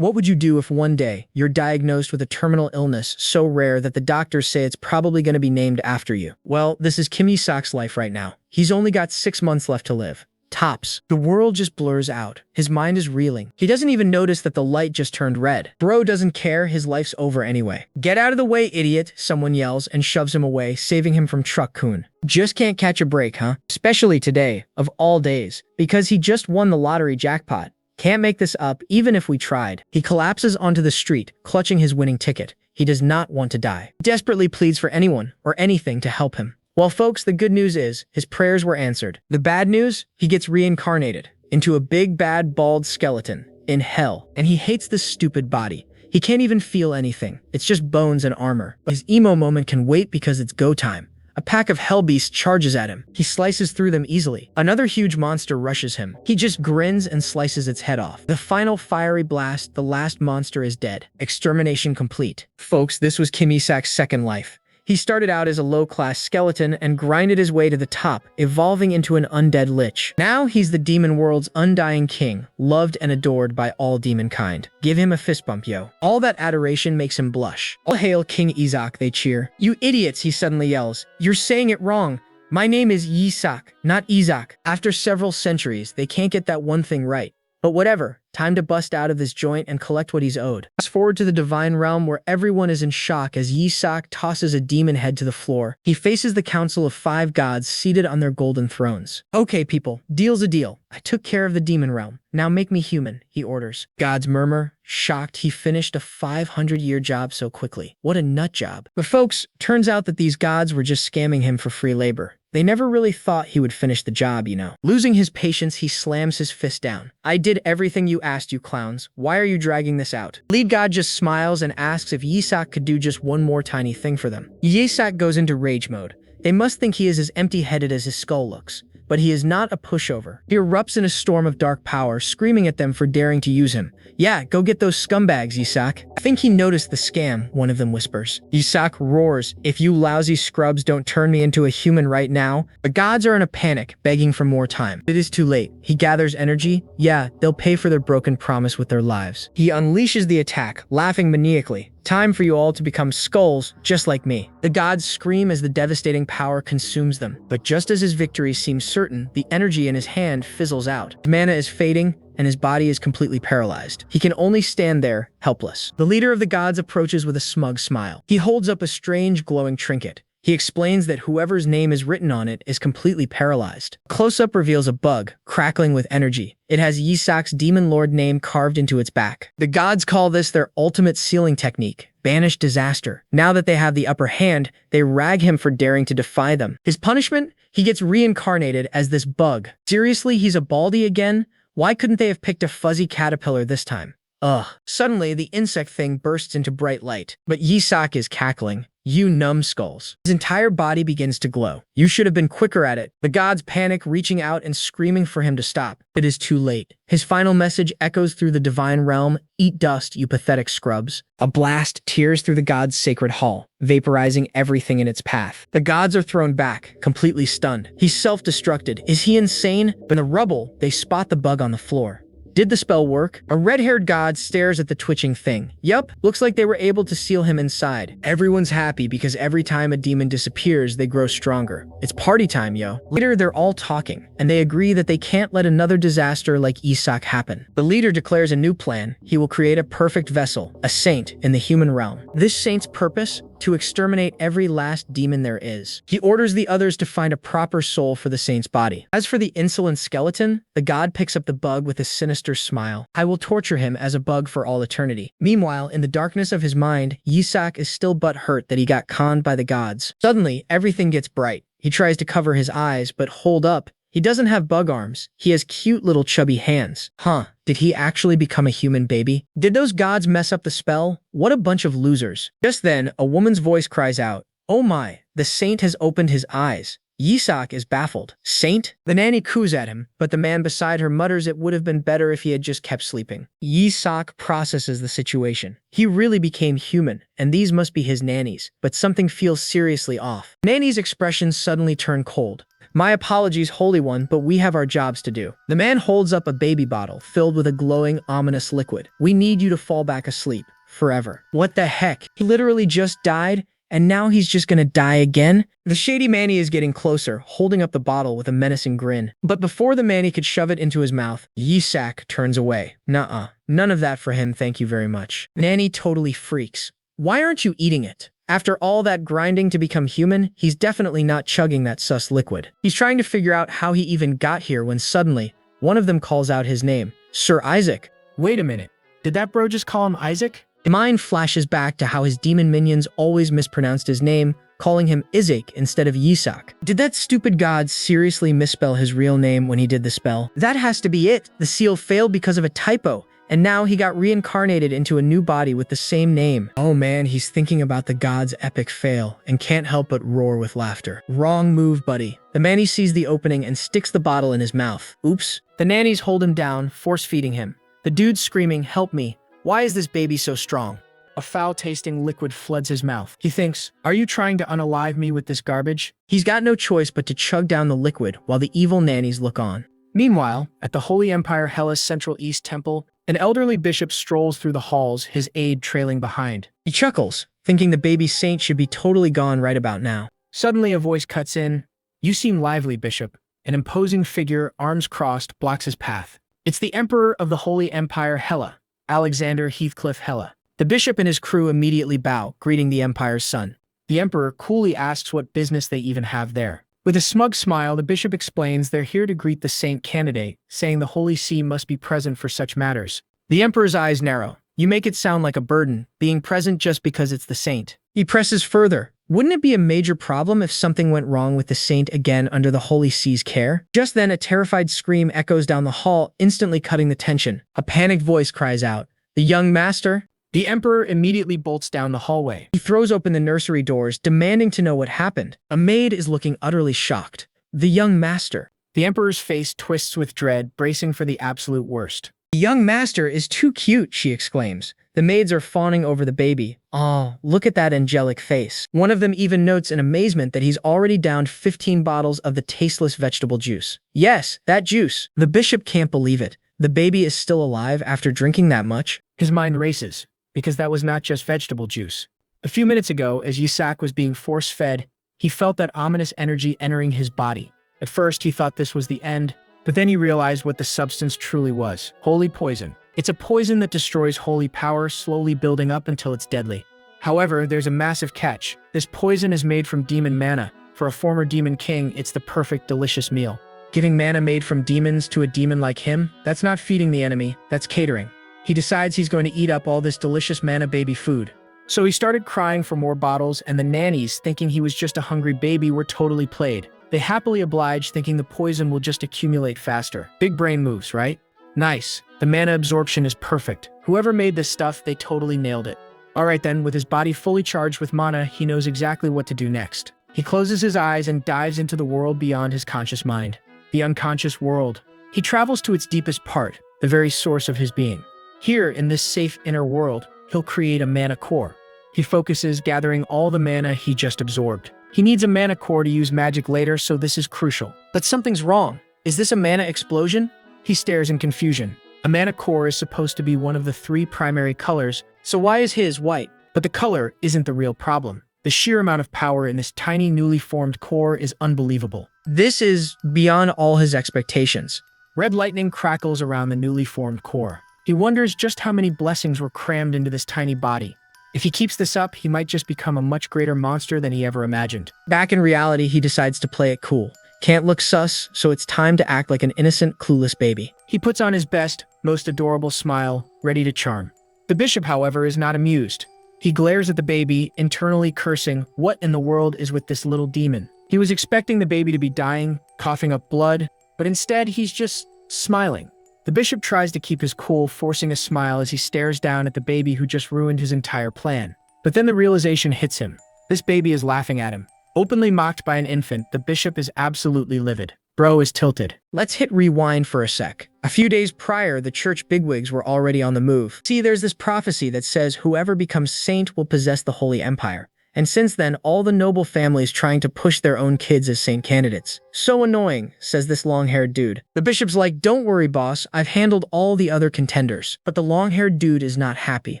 What would you do if one day you're diagnosed with a terminal illness so rare that the doctors say it's probably going to be named after you? Well, this is Kim Isak's life right now. He's only got 6 months left to live. Tops. The world just blurs out. His mind is reeling. He doesn't even notice that the light just turned red. Bro doesn't care, his life's over anyway. Get out of the way, idiot, someone yells and shoves him away, saving him from Truck-kun. Just can't catch a break, huh? Especially today, of all days, because he just won the lottery jackpot. Can't make this up, even if we tried. He collapses onto the street, clutching his winning ticket. He does not want to die. Desperately pleads for anyone or anything to help him. Well, folks, the good news is his prayers were answered. The bad news? He gets reincarnated into a big, bad, bald skeleton in hell. And he hates this stupid body. He can't even feel anything. It's just bones and armor. His emo moment can wait because it's go time. A pack of hell beasts charges at him. He slices through them easily. Another huge monster rushes him. He just grins and slices its head off. The final fiery blast, the last monster is dead. Extermination complete. Folks, this was Kim Isak's second life. He started out as a low-class skeleton and grinded his way to the top, evolving into an undead lich. Now he's the demon world's undying king, loved and adored by all demonkind. Give him a fist bump, yo. All that adoration makes him blush. All hail King Isak, they cheer. You idiots, he suddenly yells. You're saying it wrong. My name is Isak, not Isak. After several centuries, they can't get that one thing right. But whatever, time to bust out of this joint and collect what he's owed. Fast forward to the divine realm where everyone is in shock as Isak tosses a demon head to the floor. He faces the council of 5 gods seated on their golden thrones. Okay, people, deal's a deal. I took care of the demon realm. Now make me human, he orders. Gods murmur, shocked he finished a 500-year job so quickly. What a nut job. But folks, turns out that these gods were just scamming him for free labor. They never really thought he would finish the job, you know. Losing his patience, he slams his fist down. I did everything you asked, you clowns. Why are you dragging this out? Lead god just smiles and asks if Isak could do just one more tiny thing for them. Isak goes into rage mode. They must think he is as empty-headed as his skull looks. But he is not a pushover. He erupts in a storm of dark power, screaming at them for daring to use him. Yeah, go get those scumbags, Isak. I think he noticed the scam, one of them whispers. Isak roars, if you lousy scrubs don't turn me into a human right now. The gods are in a panic, begging for more time. It is too late. He gathers energy. Yeah, they'll pay for their broken promise with their lives. He unleashes the attack, laughing maniacally. Time for you all to become skulls, just like me. The gods scream as the devastating power consumes them. But just as his victory seems certain, the energy in his hand fizzles out. His mana is fading, and his body is completely paralyzed. He can only stand there, helpless. The leader of the gods approaches with a smug smile. He holds up a strange glowing trinket. He explains that whoever's name is written on it is completely paralyzed. Close-up reveals a bug, crackling with energy. It has Isak's demon lord name carved into its back. The gods call this their ultimate sealing technique, banish disaster. Now that they have the upper hand, they rag him for daring to defy them. His punishment? He gets reincarnated as this bug. Seriously, he's a baldy again? Why couldn't they have picked a fuzzy caterpillar this time? Ugh. Suddenly, the insect thing bursts into bright light. But Isak is cackling. You numbskulls. His entire body begins to glow. You should have been quicker at it. The gods panic, reaching out and screaming for him to stop. It is too late. His final message echoes through the divine realm. Eat dust, you pathetic scrubs. A blast tears through the gods' sacred hall, vaporizing everything in its path. The gods are thrown back, completely stunned. He's self-destructed. Is he insane? But in the rubble, they spot the bug on the floor. Did the spell work? A red-haired god stares at the twitching thing. Yup, looks like they were able to seal him inside. Everyone's happy because every time a demon disappears, they grow stronger. It's party time, yo. Later, they're all talking, and they agree that they can't let another disaster like Isak happen. The leader declares a new plan. He will create a perfect vessel, a saint in the human realm. This saint's purpose? To exterminate every last demon there is. He orders the others to find a proper soul for the saint's body. As for the insolent skeleton, the god picks up the bug with a sinister smile. I will torture him as a bug for all eternity. Meanwhile, in the darkness of his mind, Isak is still butthurt that he got conned by the gods. Suddenly, everything gets bright. He tries to cover his eyes, but hold up. He doesn't have bug arms. He has cute little chubby hands. Huh, did he actually become a human baby? Did those gods mess up the spell? What a bunch of losers. Just then, a woman's voice cries out, oh my, the saint has opened his eyes. Isak is baffled. Saint? The nanny coos at him, but the man beside her mutters it would have been better if he had just kept sleeping. Isak processes the situation. He really became human, and these must be his nannies, but something feels seriously off. Nanny's expressions suddenly turn cold. My apologies, Holy One, but we have our jobs to do. The man holds up a baby bottle filled with a glowing, ominous liquid. We need you to fall back asleep. Forever. What the heck? He literally just died, and now he's just gonna die again? The shady Manny is getting closer, holding up the bottle with a menacing grin. But before the Manny could shove it into his mouth, Yisak turns away. Nuh-uh. None of that for him, thank you very much. Nanny totally freaks. Why aren't you eating it? After all that grinding to become human, he's definitely not chugging that sus liquid. He's trying to figure out how he even got here when suddenly, one of them calls out his name. Sir Isaac. Wait a minute. Did that bro just call him Isaac? His mind flashes back to how his demon minions always mispronounced his name, calling him Isaac instead of Yisak. Did that stupid god seriously misspell his real name when he did the spell? That has to be it. The seal failed because of a typo, and now he got reincarnated into a new body with the same name. Oh man, he's thinking about the god's epic fail and can't help but roar with laughter. Wrong move, buddy. The Manny sees the opening and sticks the bottle in his mouth. Oops. The nannies hold him down, force-feeding him. The dude's screaming, "Help me. Why is this baby so strong?" A foul-tasting liquid floods his mouth. He thinks, are you trying to unalive me with this garbage? He's got no choice but to chug down the liquid while the evil nannies look on. Meanwhile, at the Holy Empire Hellas Central East Temple, an elderly bishop strolls through the halls, his aide trailing behind. He chuckles, thinking the baby saint should be totally gone right about now. Suddenly a voice cuts in. You seem lively, Bishop. An imposing figure, arms crossed, blocks his path. It's the Emperor of the Holy Empire Hella, Alexander Heathcliff Hella. The bishop and his crew immediately bow, greeting the Empire's son. The Emperor coolly asks what business they even have there. With a smug smile, the bishop explains they're here to greet the saint candidate, saying the Holy See must be present for such matters. The Emperor's eyes narrow. You make it sound like a burden, being present just because it's the saint. He presses further. Wouldn't it be a major problem if something went wrong with the saint again under the Holy See's care? Just then, a terrified scream echoes down the hall, instantly cutting the tension. A panicked voice cries out, "The young master?" The Emperor immediately bolts down the hallway. He throws open the nursery doors, demanding to know what happened. A maid is looking utterly shocked. The young master. The Emperor's face twists with dread, bracing for the absolute worst. The young master is too cute, she exclaims. The maids are fawning over the baby. Oh, look at that angelic face. One of them even notes in amazement that he's already downed 15 bottles of the tasteless vegetable juice. Yes, that juice. The bishop can't believe it. The baby is still alive after drinking that much. His mind races, because that was not just vegetable juice. A few minutes ago, as Yisak was being force-fed, he felt that ominous energy entering his body. At first, he thought this was the end, but then he realized what the substance truly was. Holy poison. It's a poison that destroys holy power, slowly building up until it's deadly. However, there's a massive catch. This poison is made from demon mana. For a former demon king, it's the perfect, delicious meal. Giving mana made from demons to a demon like him, that's not feeding the enemy, that's catering. He decides he's going to eat up all this delicious mana baby food. So he started crying for more bottles, and the nannies, thinking he was just a hungry baby, were totally played. They happily obliged, thinking the poison will just accumulate faster. Big brain moves, right? Nice. The mana absorption is perfect. Whoever made this stuff, they totally nailed it. Alright then, with his body fully charged with mana, he knows exactly what to do next. He closes his eyes and dives into the world beyond his conscious mind. The unconscious world. He travels to its deepest part, the very source of his being. Here, in this safe inner world, he'll create a mana core. He focuses, gathering all the mana he just absorbed. He needs a mana core to use magic later, so this is crucial. But something's wrong. Is this a mana explosion? He stares in confusion. A mana core is supposed to be one of the 3 primary colors, so why is his white? But the color isn't the real problem. The sheer amount of power in this tiny, newly formed core is unbelievable. This is beyond all his expectations. Red lightning crackles around the newly formed core. He wonders just how many blessings were crammed into this tiny body. If he keeps this up, he might just become a much greater monster than he ever imagined. Back in reality, he decides to play it cool. Can't look sus, so it's time to act like an innocent, clueless baby. He puts on his best, most adorable smile, ready to charm. The bishop, however, is not amused. He glares at the baby, internally cursing, what in the world is with this little demon? He was expecting the baby to be dying, coughing up blood, but instead he's just smiling. The bishop tries to keep his cool, forcing a smile as he stares down at the baby who just ruined his entire plan. But then the realization hits him. This baby is laughing at him. Openly mocked by an infant, the bishop is absolutely livid. Bro is tilted. Let's hit rewind for a sec. A few days prior, the church bigwigs were already on the move. See, there's this prophecy that says whoever becomes saint will possess the Holy Empire, And since then, all the noble families trying to push their own kids as saint candidates. So annoying, says this long-haired dude. The bishop's like, don't worry, boss. I've handled all the other contenders. But the long-haired dude is not happy.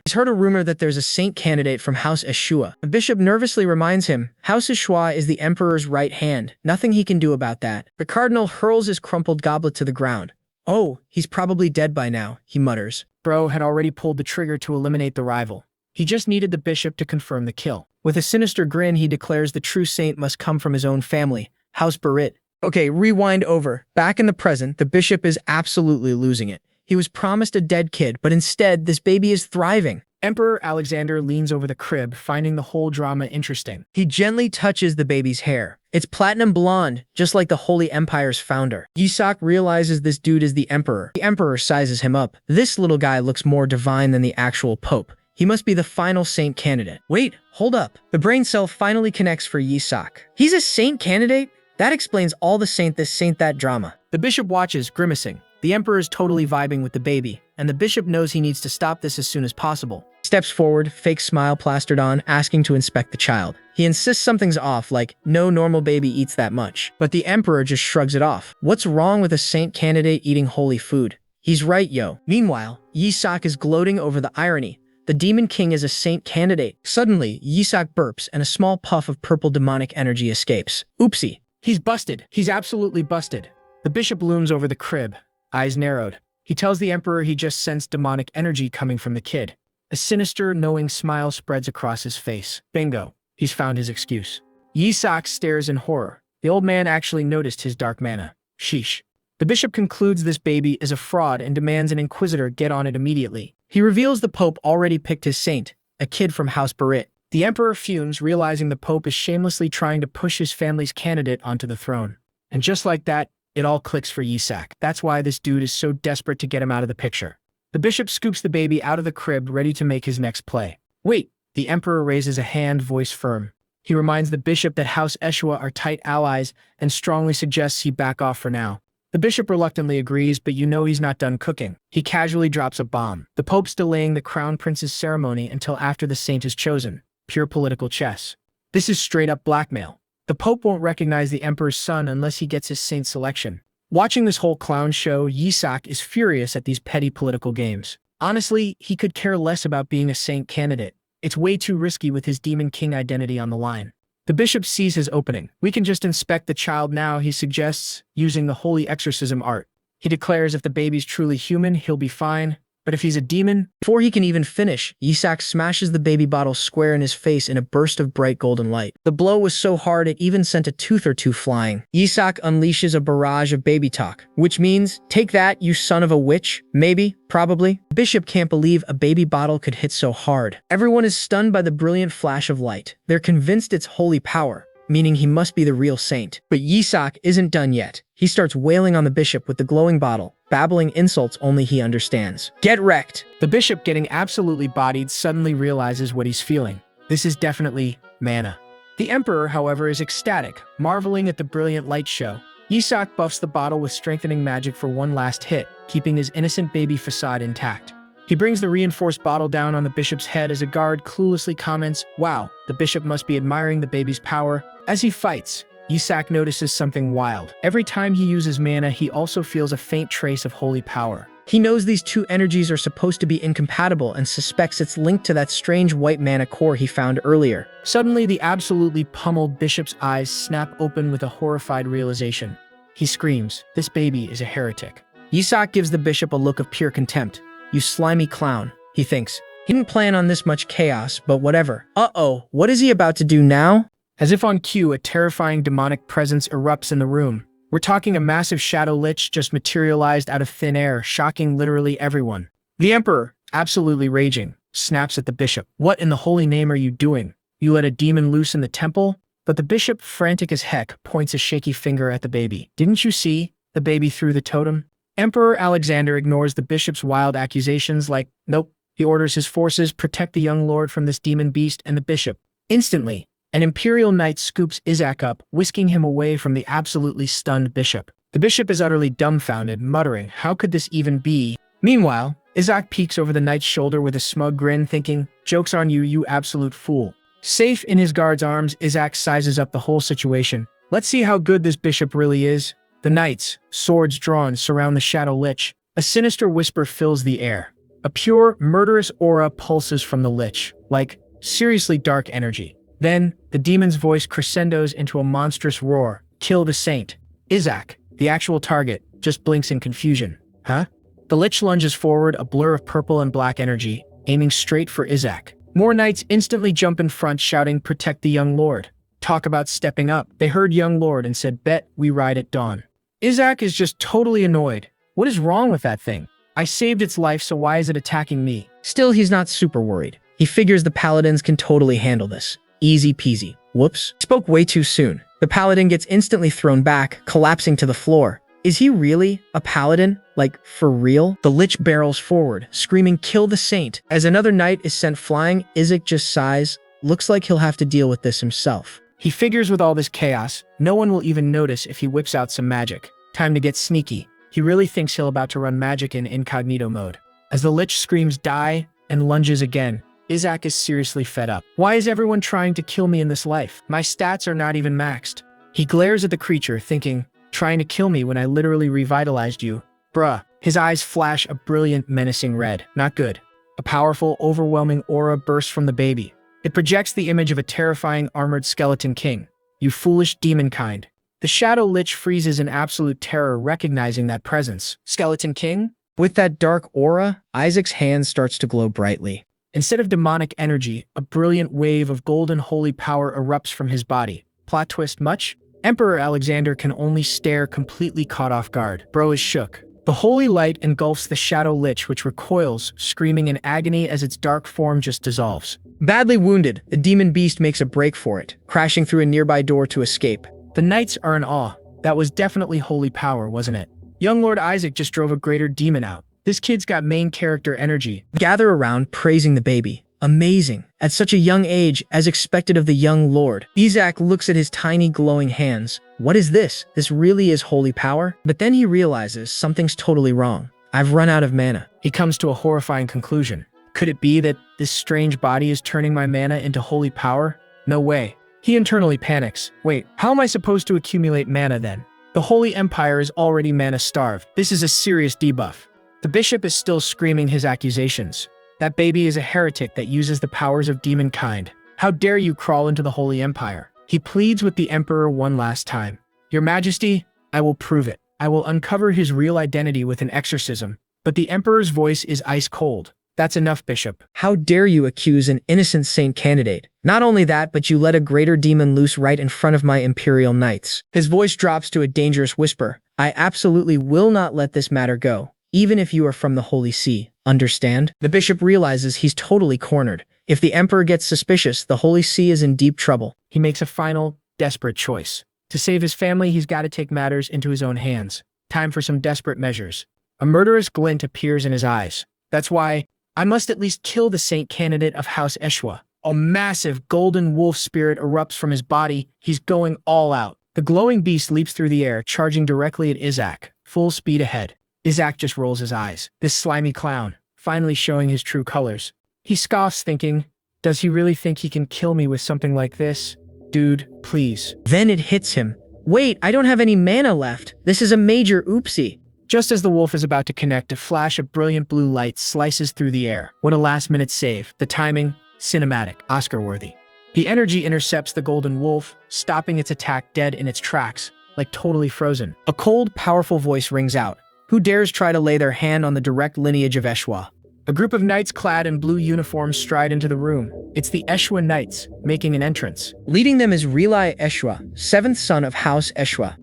He's heard a rumor that there's a saint candidate from House Eshwa. The bishop nervously reminds him, House Eshwa is the emperor's right hand. Nothing he can do about that. The cardinal hurls his crumpled goblet to the ground. Oh, he's probably dead by now, he mutters. Bro had already pulled the trigger to eliminate the rival. He just needed the bishop to confirm the kill. With a sinister grin, he declares the true saint must come from his own family, House Berit. Okay, rewind over. Back in the present, the bishop is absolutely losing it. He was promised a dead kid, but instead, this baby is thriving. Emperor Alexander leans over the crib, finding the whole drama interesting. He gently touches the baby's hair. It's platinum blonde, just like the Holy Empire's founder. Yisak realizes this dude is the emperor. The emperor sizes him up. This little guy looks more divine than the actual pope. He must be the final saint candidate. Wait, hold up. The brain cell finally connects for Yisak. He's a saint candidate? That explains all the saint this, saint that drama. The bishop watches, grimacing. The emperor is totally vibing with the baby, and the bishop knows he needs to stop this as soon as possible. Steps forward, fake smile plastered on, asking to inspect the child. He insists something's off, like, no normal baby eats that much. But the emperor just shrugs it off. What's wrong with a saint candidate eating holy food? He's right, yo. Meanwhile, Yisak is gloating over the irony. The Demon King is a saint candidate. Suddenly, Yisak burps and a small puff of purple demonic energy escapes. Oopsie. He's busted. He's absolutely busted. The bishop looms over the crib, eyes narrowed. He tells the emperor he just sensed demonic energy coming from the kid. A sinister, knowing smile spreads across his face. Bingo. He's found his excuse. Yisak stares in horror. The old man actually noticed his dark mana. Sheesh. The bishop concludes this baby is a fraud and demands an inquisitor get on it immediately. He reveals the pope already picked his saint, a kid from House Berit. The emperor fumes, realizing the pope is shamelessly trying to push his family's candidate onto the throne. And just like that, it all clicks for Yisak. That's why this dude is so desperate to get him out of the picture. The bishop scoops the baby out of the crib, ready to make his next play. Wait, the emperor raises a hand, voice firm. He reminds the bishop that House Eshwa are tight allies and strongly suggests he back off for now. The bishop reluctantly agrees, but you know he's not done cooking. He casually drops a bomb. The pope's delaying the crown prince's ceremony until after the saint is chosen. Pure political chess. This is straight up blackmail. The pope won't recognize the emperor's son unless he gets his saint selection. Watching this whole clown show, Yisak is furious at these petty political games. Honestly, he could care less about being a saint candidate. It's way too risky with his Demon King identity on the line. The bishop sees his opening. We can just inspect the child now, he suggests, using the holy exorcism art. He declares if the baby's truly human, he'll be fine. But if he's a demon... Before he can even finish, Yisak smashes the baby bottle square in his face in a burst of bright golden light. The blow was so hard it even sent a tooth or two flying. Yisak unleashes a barrage of baby talk, which means, take that, you son of a witch. Maybe, probably. The bishop can't believe a baby bottle could hit so hard. Everyone is stunned by the brilliant flash of light. They're convinced it's holy power, meaning he must be the real saint. But Yisak isn't done yet. He starts wailing on the bishop with the glowing bottle, babbling insults only he understands. Get wrecked! The bishop, getting absolutely bodied, suddenly realizes what he's feeling. This is definitely mana. The emperor, however, is ecstatic, marveling at the brilliant light show. Yisak buffs the bottle with strengthening magic for one last hit, keeping his innocent baby facade intact. He brings the reinforced bottle down on the bishop's head as a guard cluelessly comments, "Wow, the bishop must be admiring the baby's power." As he fights, Yisak notices something wild. Every time he uses mana, he also feels a faint trace of holy power. He knows these two energies are supposed to be incompatible and suspects it's linked to that strange white mana core he found earlier. Suddenly, the absolutely pummeled bishop's eyes snap open with a horrified realization. He screams, "This baby is a heretic." Yisak gives the bishop a look of pure contempt. "You slimy clown," he thinks. He didn't plan on this much chaos, but whatever. Uh-oh, what is he about to do now? As if on cue, a terrifying demonic presence erupts in the room. We're talking a massive shadow lich just materialized out of thin air, shocking literally everyone. The emperor, absolutely raging, snaps at the bishop. "What in the holy name are you doing? You let a demon loose in the temple?" But the bishop, frantic as heck, points a shaky finger at the baby. "Didn't you see? The baby threw the totem." Emperor Alexander ignores the bishop's wild accusations like, nope. He orders his forces protect the young lord from this demon beast and the bishop. Instantly, an imperial knight scoops Isaac up, whisking him away from the absolutely stunned bishop. The bishop is utterly dumbfounded, muttering, "How could this even be?" Meanwhile, Isaac peeks over the knight's shoulder with a smug grin, thinking, "Joke's on you, you absolute fool." Safe in his guard's arms, Isaac sizes up the whole situation. Let's see how good this bishop really is. The knights, swords drawn, surround the Shadow Lich. A sinister whisper fills the air. A pure, murderous aura pulses from the Lich, like seriously dark energy. Then, the demon's voice crescendos into a monstrous roar. Kill the saint. Isaac, the actual target, just blinks in confusion. Huh? The Lich lunges forward, a blur of purple and black energy, aiming straight for Isaac. More knights instantly jump in front, shouting, "Protect the young lord." Talk about stepping up. They heard young lord and said, "Bet we ride at dawn." Isaac is just totally annoyed. What is wrong with that thing? I saved its life, so why is it attacking me? Still, he's not super worried. He figures the paladins can totally handle this. Easy peasy. Whoops. Spoke way too soon. The paladin gets instantly thrown back, collapsing to the floor. Is he really a paladin? Like, for real? The Lich barrels forward, screaming, "Kill the saint." As another knight is sent flying, Isaac just sighs. Looks like he'll have to deal with this himself. He figures with all this chaos, no one will even notice if he whips out some magic. Time to get sneaky. He really thinks he'll about to run magic in incognito mode. As the Lich screams "die" and lunges again, Isaac is seriously fed up. Why is everyone trying to kill me in this life? My stats are not even maxed. He glares at the creature, thinking, trying to kill me when I literally revitalized you. Bruh. His eyes flash a brilliant, menacing red. Not good. A powerful, overwhelming aura bursts from the baby. It projects the image of a terrifying armored skeleton king. You foolish demon kind. The Shadow Lich freezes in absolute terror, recognizing that presence. Skeleton king? With that dark aura, Isaac's hand starts to glow brightly. Instead of demonic energy, a brilliant wave of golden holy power erupts from his body. Plot twist much? Emperor Alexander can only stare, completely caught off guard. Bro is shook. The holy light engulfs the Shadow Lich, which recoils, screaming in agony as its dark form just dissolves. Badly wounded, the demon beast makes a break for it, crashing through a nearby door to escape. The knights are in awe. That was definitely holy power, wasn't it? Young Lord Isaac just drove a greater demon out. This kid's got main character energy. Gather around, praising the baby. Amazing. At such a young age, as expected of the young lord. Isaac looks at his tiny glowing hands. What is this? This really is holy power? But then he realizes something's totally wrong. I've run out of mana. He comes to a horrifying conclusion. Could it be that this strange body is turning my mana into holy power? No way. He internally panics. Wait, how am I supposed to accumulate mana then? The Holy Empire is already mana-starved. This is a serious debuff. The bishop is still screaming his accusations. That baby is a heretic that uses the powers of demon kind. How dare you crawl into the Holy Empire? He pleads with the emperor one last time. Your Majesty, I will prove it. I will uncover his real identity with an exorcism. But the emperor's voice is ice cold. That's enough, Bishop. How dare you accuse an innocent saint candidate? Not only that, but you let a greater demon loose right in front of my imperial knights. His voice drops to a dangerous whisper. I absolutely will not let this matter go, even if you are from the Holy See. Understand? The bishop realizes he's totally cornered. If the emperor gets suspicious, the Holy See is in deep trouble. He makes a final, desperate choice. To save his family, he's got to take matters into his own hands. Time for some desperate measures. A murderous glint appears in his eyes. That's why I must at least kill the saint candidate of House Eshwa. A massive golden wolf spirit erupts from his body. He's going all out. The glowing beast leaps through the air, charging directly at Isaac, full speed ahead. Isaac just rolls his eyes. This slimy clown, finally showing his true colors. He scoffs, thinking, does he really think he can kill me with something like this? Dude, please. Then it hits him. Wait, I don't have any mana left. This is a major oopsie. Just as the wolf is about to connect, a flash of brilliant blue light slices through the air. What a last-minute save. The timing, cinematic, Oscar-worthy. The energy intercepts the golden wolf, stopping its attack dead in its tracks, like totally frozen. A cold, powerful voice rings out. Who dares try to lay their hand on the direct lineage of Eshwa? A group of knights clad in blue uniforms stride into the room. It's the Eshwa Knights, making an entrance. Leading them is Relic Eshwa, seventh son of House Eshwa.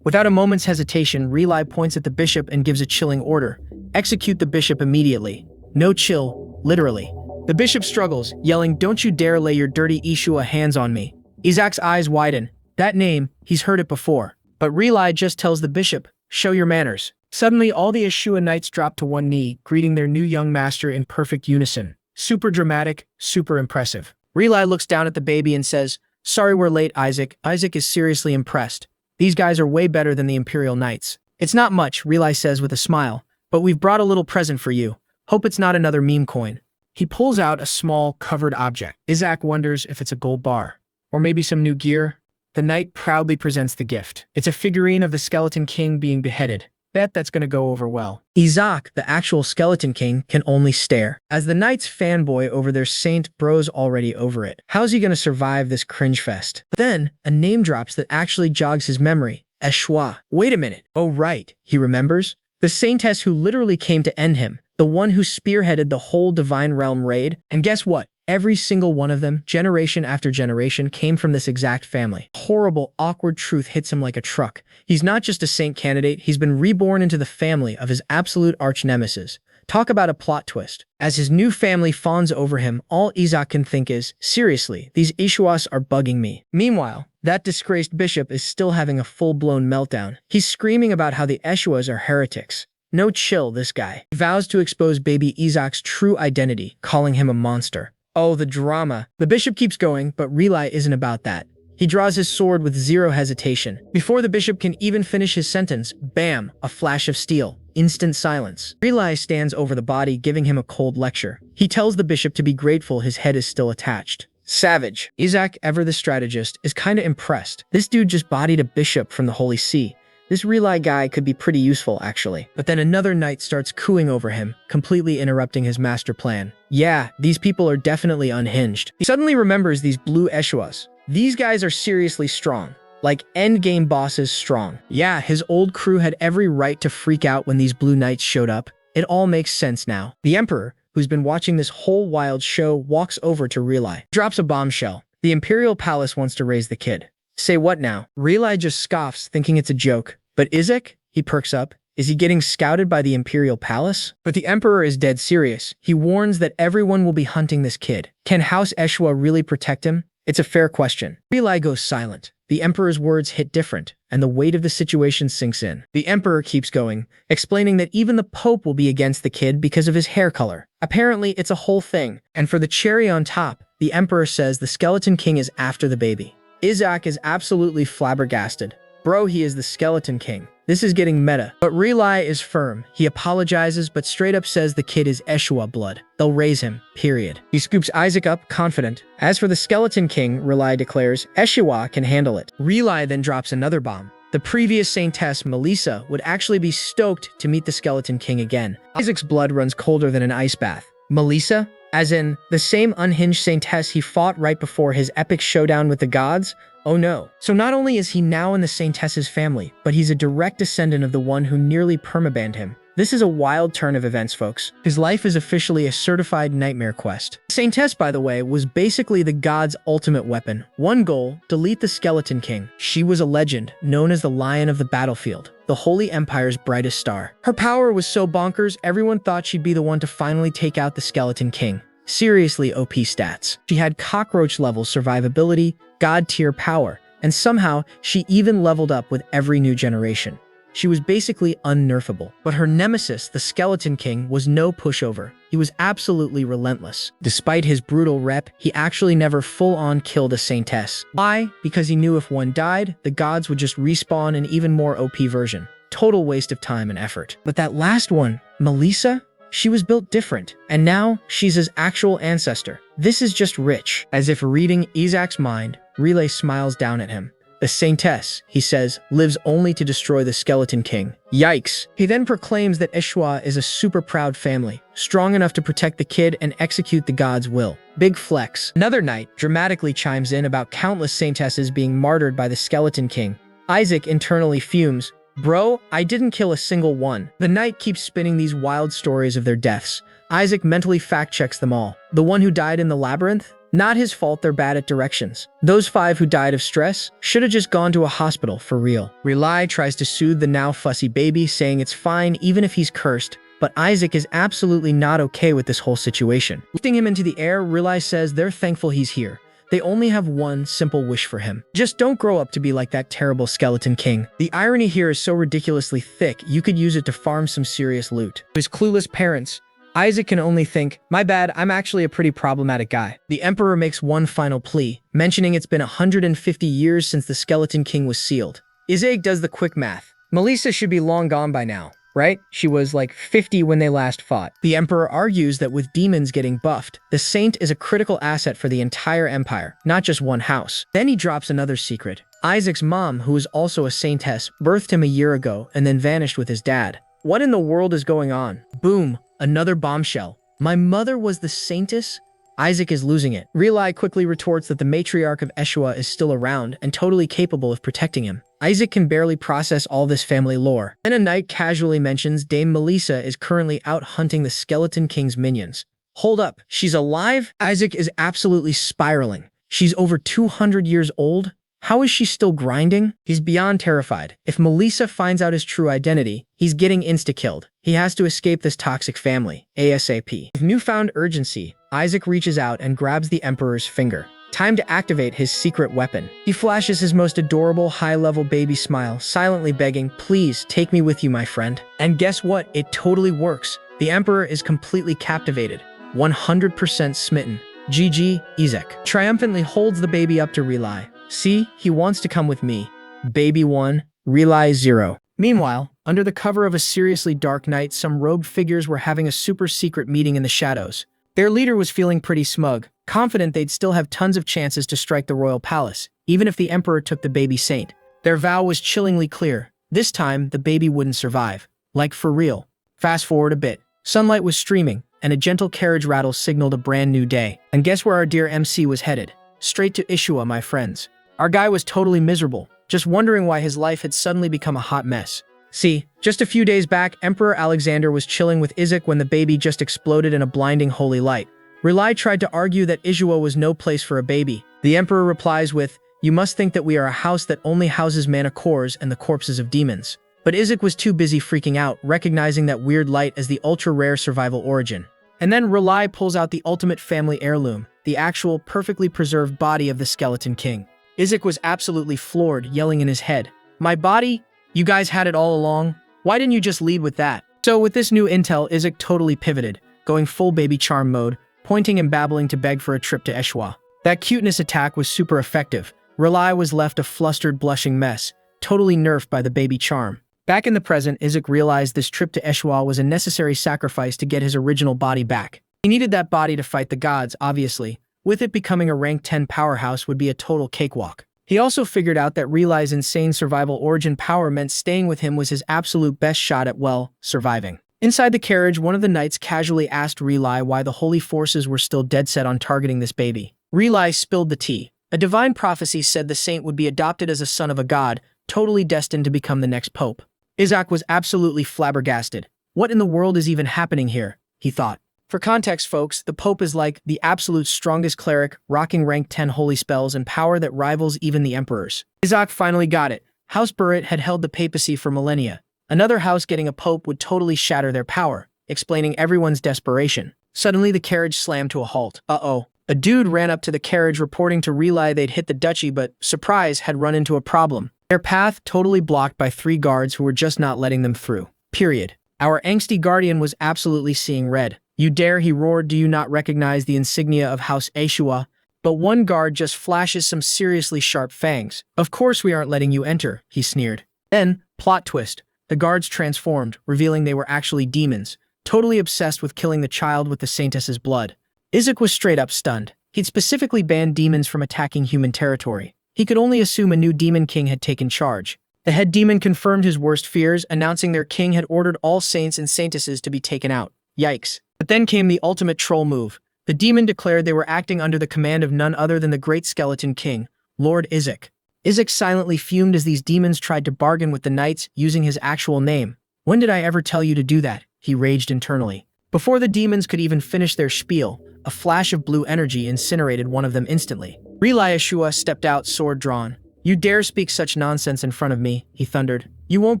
Without a moment's hesitation, Relic points at the bishop and gives a chilling order. Execute the bishop immediately. No chill, literally. The bishop struggles, yelling, don't you dare lay your dirty Eshwa hands on me. Isaac's eyes widen. That name, he's heard it before. But Relic just tells the bishop, show your manners. Suddenly, all the Eshwa Knights drop to one knee, greeting their new young master in perfect unison. Super dramatic, super impressive. Relic looks down at the baby and says, sorry we're late, Isaac. Isaac is seriously impressed. These guys are way better than the Imperial Knights. It's not much, Relic says with a smile, but we've brought a little present for you. Hope it's not another meme coin. He pulls out a small, covered object. Isaac wonders if it's a gold bar. Or maybe some new gear. The knight proudly presents the gift. It's a figurine of the Skeleton King being beheaded. Bet that's gonna go over well. Isaac, the actual Skeleton King, can only stare. As the knight's fanboy over their saint, bro's already over it. How's he gonna survive this cringe fest? But then, a name drops that actually jogs his memory. Eshwa. Wait a minute. Oh right, he remembers. The saintess who literally came to end him. The one who spearheaded the whole Divine Realm raid. And guess what? Every single one of them, generation after generation, came from this exact family. Horrible, awkward truth hits him like a truck. He's not just a saint candidate, he's been reborn into the family of his absolute arch-nemesis. Talk about a plot twist. As his new family fawns over him, all Isaac can think is, seriously, these Eshwas are bugging me. Meanwhile, that disgraced bishop is still having a full-blown meltdown. He's screaming about how the Eshwas are heretics. No chill, this guy. He vows to expose baby Isaac's true identity, calling him a monster. Oh, the drama. The bishop keeps going, but Relai isn't about that. He draws his sword with zero hesitation. Before the bishop can even finish his sentence, bam, a flash of steel. Instant silence. Relai stands over the body, giving him a cold lecture. He tells the bishop to be grateful his head is still attached. Savage. Isaac, ever the strategist, is kinda impressed. This dude just bodied a bishop from the Holy See. This Relai guy could be pretty useful, actually. But then another knight starts cooing over him, completely interrupting his master plan. Yeah, these people are definitely unhinged. He suddenly remembers these blue Eshwas. These guys are seriously strong. Like endgame bosses strong. Yeah, his old crew had every right to freak out when these blue knights showed up. It all makes sense now. The emperor, who's been watching this whole wild show, walks over to Relai. Drops a bombshell. The imperial palace wants to raise the kid. Say what now? Relai just scoffs, thinking it's a joke. But Isaac? He perks up. Is he getting scouted by the imperial palace? But the emperor is dead serious. He warns that everyone will be hunting this kid. Can House Eshwa really protect him? It's a fair question. Relai goes silent. The emperor's words hit different, and the weight of the situation sinks in. The emperor keeps going, explaining that even the pope will be against the kid because of his hair color. Apparently, it's a whole thing. And for the cherry on top, the emperor says the Skeleton King is after the baby. Isaac is absolutely flabbergasted. Bro, he is the Skeleton King. This is getting meta. But Relai is firm. He apologizes, but straight up says the kid is Eshwa blood. They'll raise him, period. He scoops Isaac up, confident. As for the Skeleton King, Relai declares, Eshwa can handle it. Relai then drops another bomb. The previous saintess, Melissa, would actually be stoked to meet the Skeleton King again. Isaac's blood runs colder than an ice bath. Melissa? As in, the same unhinged saintess he fought right before his epic showdown with the gods? Oh no. So not only is he now in the saintess's family, but he's a direct descendant of the one who nearly permabanned him. This is a wild turn of events, folks. His life is officially a certified nightmare quest. Saintess, by the way, was basically the god's ultimate weapon. One goal, delete the Skeleton King. She was a legend, known as the Lion of the Battlefield, the Holy Empire's brightest star. Her power was so bonkers, everyone thought she'd be the one to finally take out the Skeleton King. Seriously OP stats. She had cockroach-level survivability, god-tier power, and somehow she even leveled up with every new generation. She was basically unnerfable. But her nemesis, the Skeleton King, was no pushover. He was absolutely relentless. Despite his brutal rep, he actually never full-on killed a saintess. Why? Because he knew if one died, the gods would just respawn an even more OP version. Total waste of time and effort. But that last one, Melissa? She was built different, and now she's his actual ancestor. This is just rich. As if reading Isaac's mind, Relay smiles down at him. The saintess, he says, lives only to destroy the Skeleton King. Yikes. He then proclaims that Eshwa is a super proud family, strong enough to protect the kid and execute the god's will. Big flex. Another knight dramatically chimes in about countless saintesses being martyred by the Skeleton King. Isaac internally fumes. Bro, I didn't kill a single one. The knight keeps spinning these wild stories of their deaths. Isaac mentally fact-checks them all. The one who died in the labyrinth? Not his fault they're bad at directions. Those 5 who died of stress should have just gone to a hospital for real. Relai tries to soothe the now fussy baby, saying it's fine even if he's cursed, but Isaac is absolutely not okay with this whole situation. Lifting him into the air, Relai says they're thankful he's here. They only have one simple wish for him. Just don't grow up to be like that terrible Skeleton King. The irony here is so ridiculously thick, you could use it to farm some serious loot. To his clueless parents, Isaac can only think, my bad, I'm actually a pretty problematic guy. The Emperor makes one final plea, mentioning it's been 150 years since the Skeleton King was sealed. Isaac does the quick math. Melissa should be long gone by now, right? She was like 50 when they last fought. The Emperor argues that with demons getting buffed, the Saint is a critical asset for the entire empire, not just one house. Then he drops another secret. Isaac's mom, who is also a saintess, birthed him a year ago and then vanished with his dad. What in the world is going on? Boom, another bombshell. My mother was the saintess? Isaac is losing it. Relai quickly retorts that the matriarch of Eshwa is still around and totally capable of protecting him. Isaac can barely process all this family lore. Then a knight casually mentions Dame Melissa is currently out hunting the Skeleton King's minions. Hold up, she's alive? Isaac is absolutely spiraling. She's over 200 years old? How is she still grinding? He's beyond terrified. If Melissa finds out his true identity, he's getting insta-killed. He has to escape this toxic family, ASAP. With newfound urgency, Isaac reaches out and grabs the Emperor's finger. Time to activate his secret weapon. He flashes his most adorable high-level baby smile, silently begging, "Please, take me with you, my friend." And guess what? It totally works. The Emperor is completely captivated, 100% smitten. GG, Isaac triumphantly holds the baby up to Relai. "See, he wants to come with me. Baby 1, Relai 0. Meanwhile, under the cover of a seriously dark night, some robed figures were having a super secret meeting in the shadows. Their leader was feeling pretty smug, confident they'd still have tons of chances to strike the royal palace, even if the Emperor took the baby saint. Their vow was chillingly clear. This time, the baby wouldn't survive. Like for real. Fast forward a bit. Sunlight was streaming, and a gentle carriage rattle signaled a brand new day. And guess where our dear MC was headed? Straight to Eshwa, my friends. Our guy was totally miserable, just wondering why his life had suddenly become a hot mess. See, just a few days back, Emperor Alexander was chilling with Isaac when the baby just exploded in a blinding holy light. Relai tried to argue that Eshwa was no place for a baby. The Emperor replies with, "You must think that we are a house that only houses manacores and the corpses of demons." But Isaac was too busy freaking out, recognizing that weird light as the ultra-rare survival origin. And then Relai pulls out the ultimate family heirloom, the actual perfectly preserved body of the Skeleton King. Isaac was absolutely floored, yelling in his head, "My body? You guys had it all along? Why didn't you just lead with that?" So with this new intel, Isaac totally pivoted, going full baby charm mode, pointing and babbling to beg for a trip to Eshwa. That cuteness attack was super effective. Relai was left a flustered, blushing mess, totally nerfed by the baby charm. Back in the present, Isaac realized this trip to Eshwa was a necessary sacrifice to get his original body back. He needed that body to fight the gods, obviously. With it becoming a rank 10 powerhouse would be a total cakewalk. He also figured out that Relai's insane survival origin power meant staying with him was his absolute best shot at, well, surviving. Inside the carriage, one of the knights casually asked Relai why the holy forces were still dead set on targeting this baby. Relai spilled the tea. A divine prophecy said the saint would be adopted as a son of a god, totally destined to become the next pope. Isaac was absolutely flabbergasted. What in the world is even happening here? He thought. For context, folks, the Pope is like the absolute strongest cleric, rocking rank 10 holy spells and power that rivals even the Emperor's. Isaac finally got it. House Burritt had held the papacy for millennia. Another house getting a pope would totally shatter their power, explaining everyone's desperation. Suddenly, the carriage slammed to a halt. Uh-oh. A dude ran up to the carriage reporting to Relai they'd hit the Duchy but, surprise, had run into a problem. Their path totally blocked by 3 guards who were just not letting them through. Period. Our angsty guardian was absolutely seeing red. "You dare," he roared, "do you not recognize the insignia of House Eshwa?" But one guard just flashes some seriously sharp fangs. "Of course we aren't letting you enter," he sneered. Then, plot twist, the guards transformed, revealing they were actually demons, totally obsessed with killing the child with the saintess's blood. Isaac was straight up stunned. He'd specifically banned demons from attacking human territory. He could only assume a new demon king had taken charge. The head demon confirmed his worst fears, announcing their king had ordered all saints and saintesses to be taken out. Yikes. But then came the ultimate troll move. The demon declared they were acting under the command of none other than the great Skeleton King, Lord Isaac. Isaac silently fumed as these demons tried to bargain with the knights using his actual name. "When did I ever tell you to do that?" he raged internally. Before the demons could even finish their spiel, a flash of blue energy incinerated one of them instantly. Relai Eshwa stepped out, sword drawn. "You dare speak such nonsense in front of me," he thundered. "You won't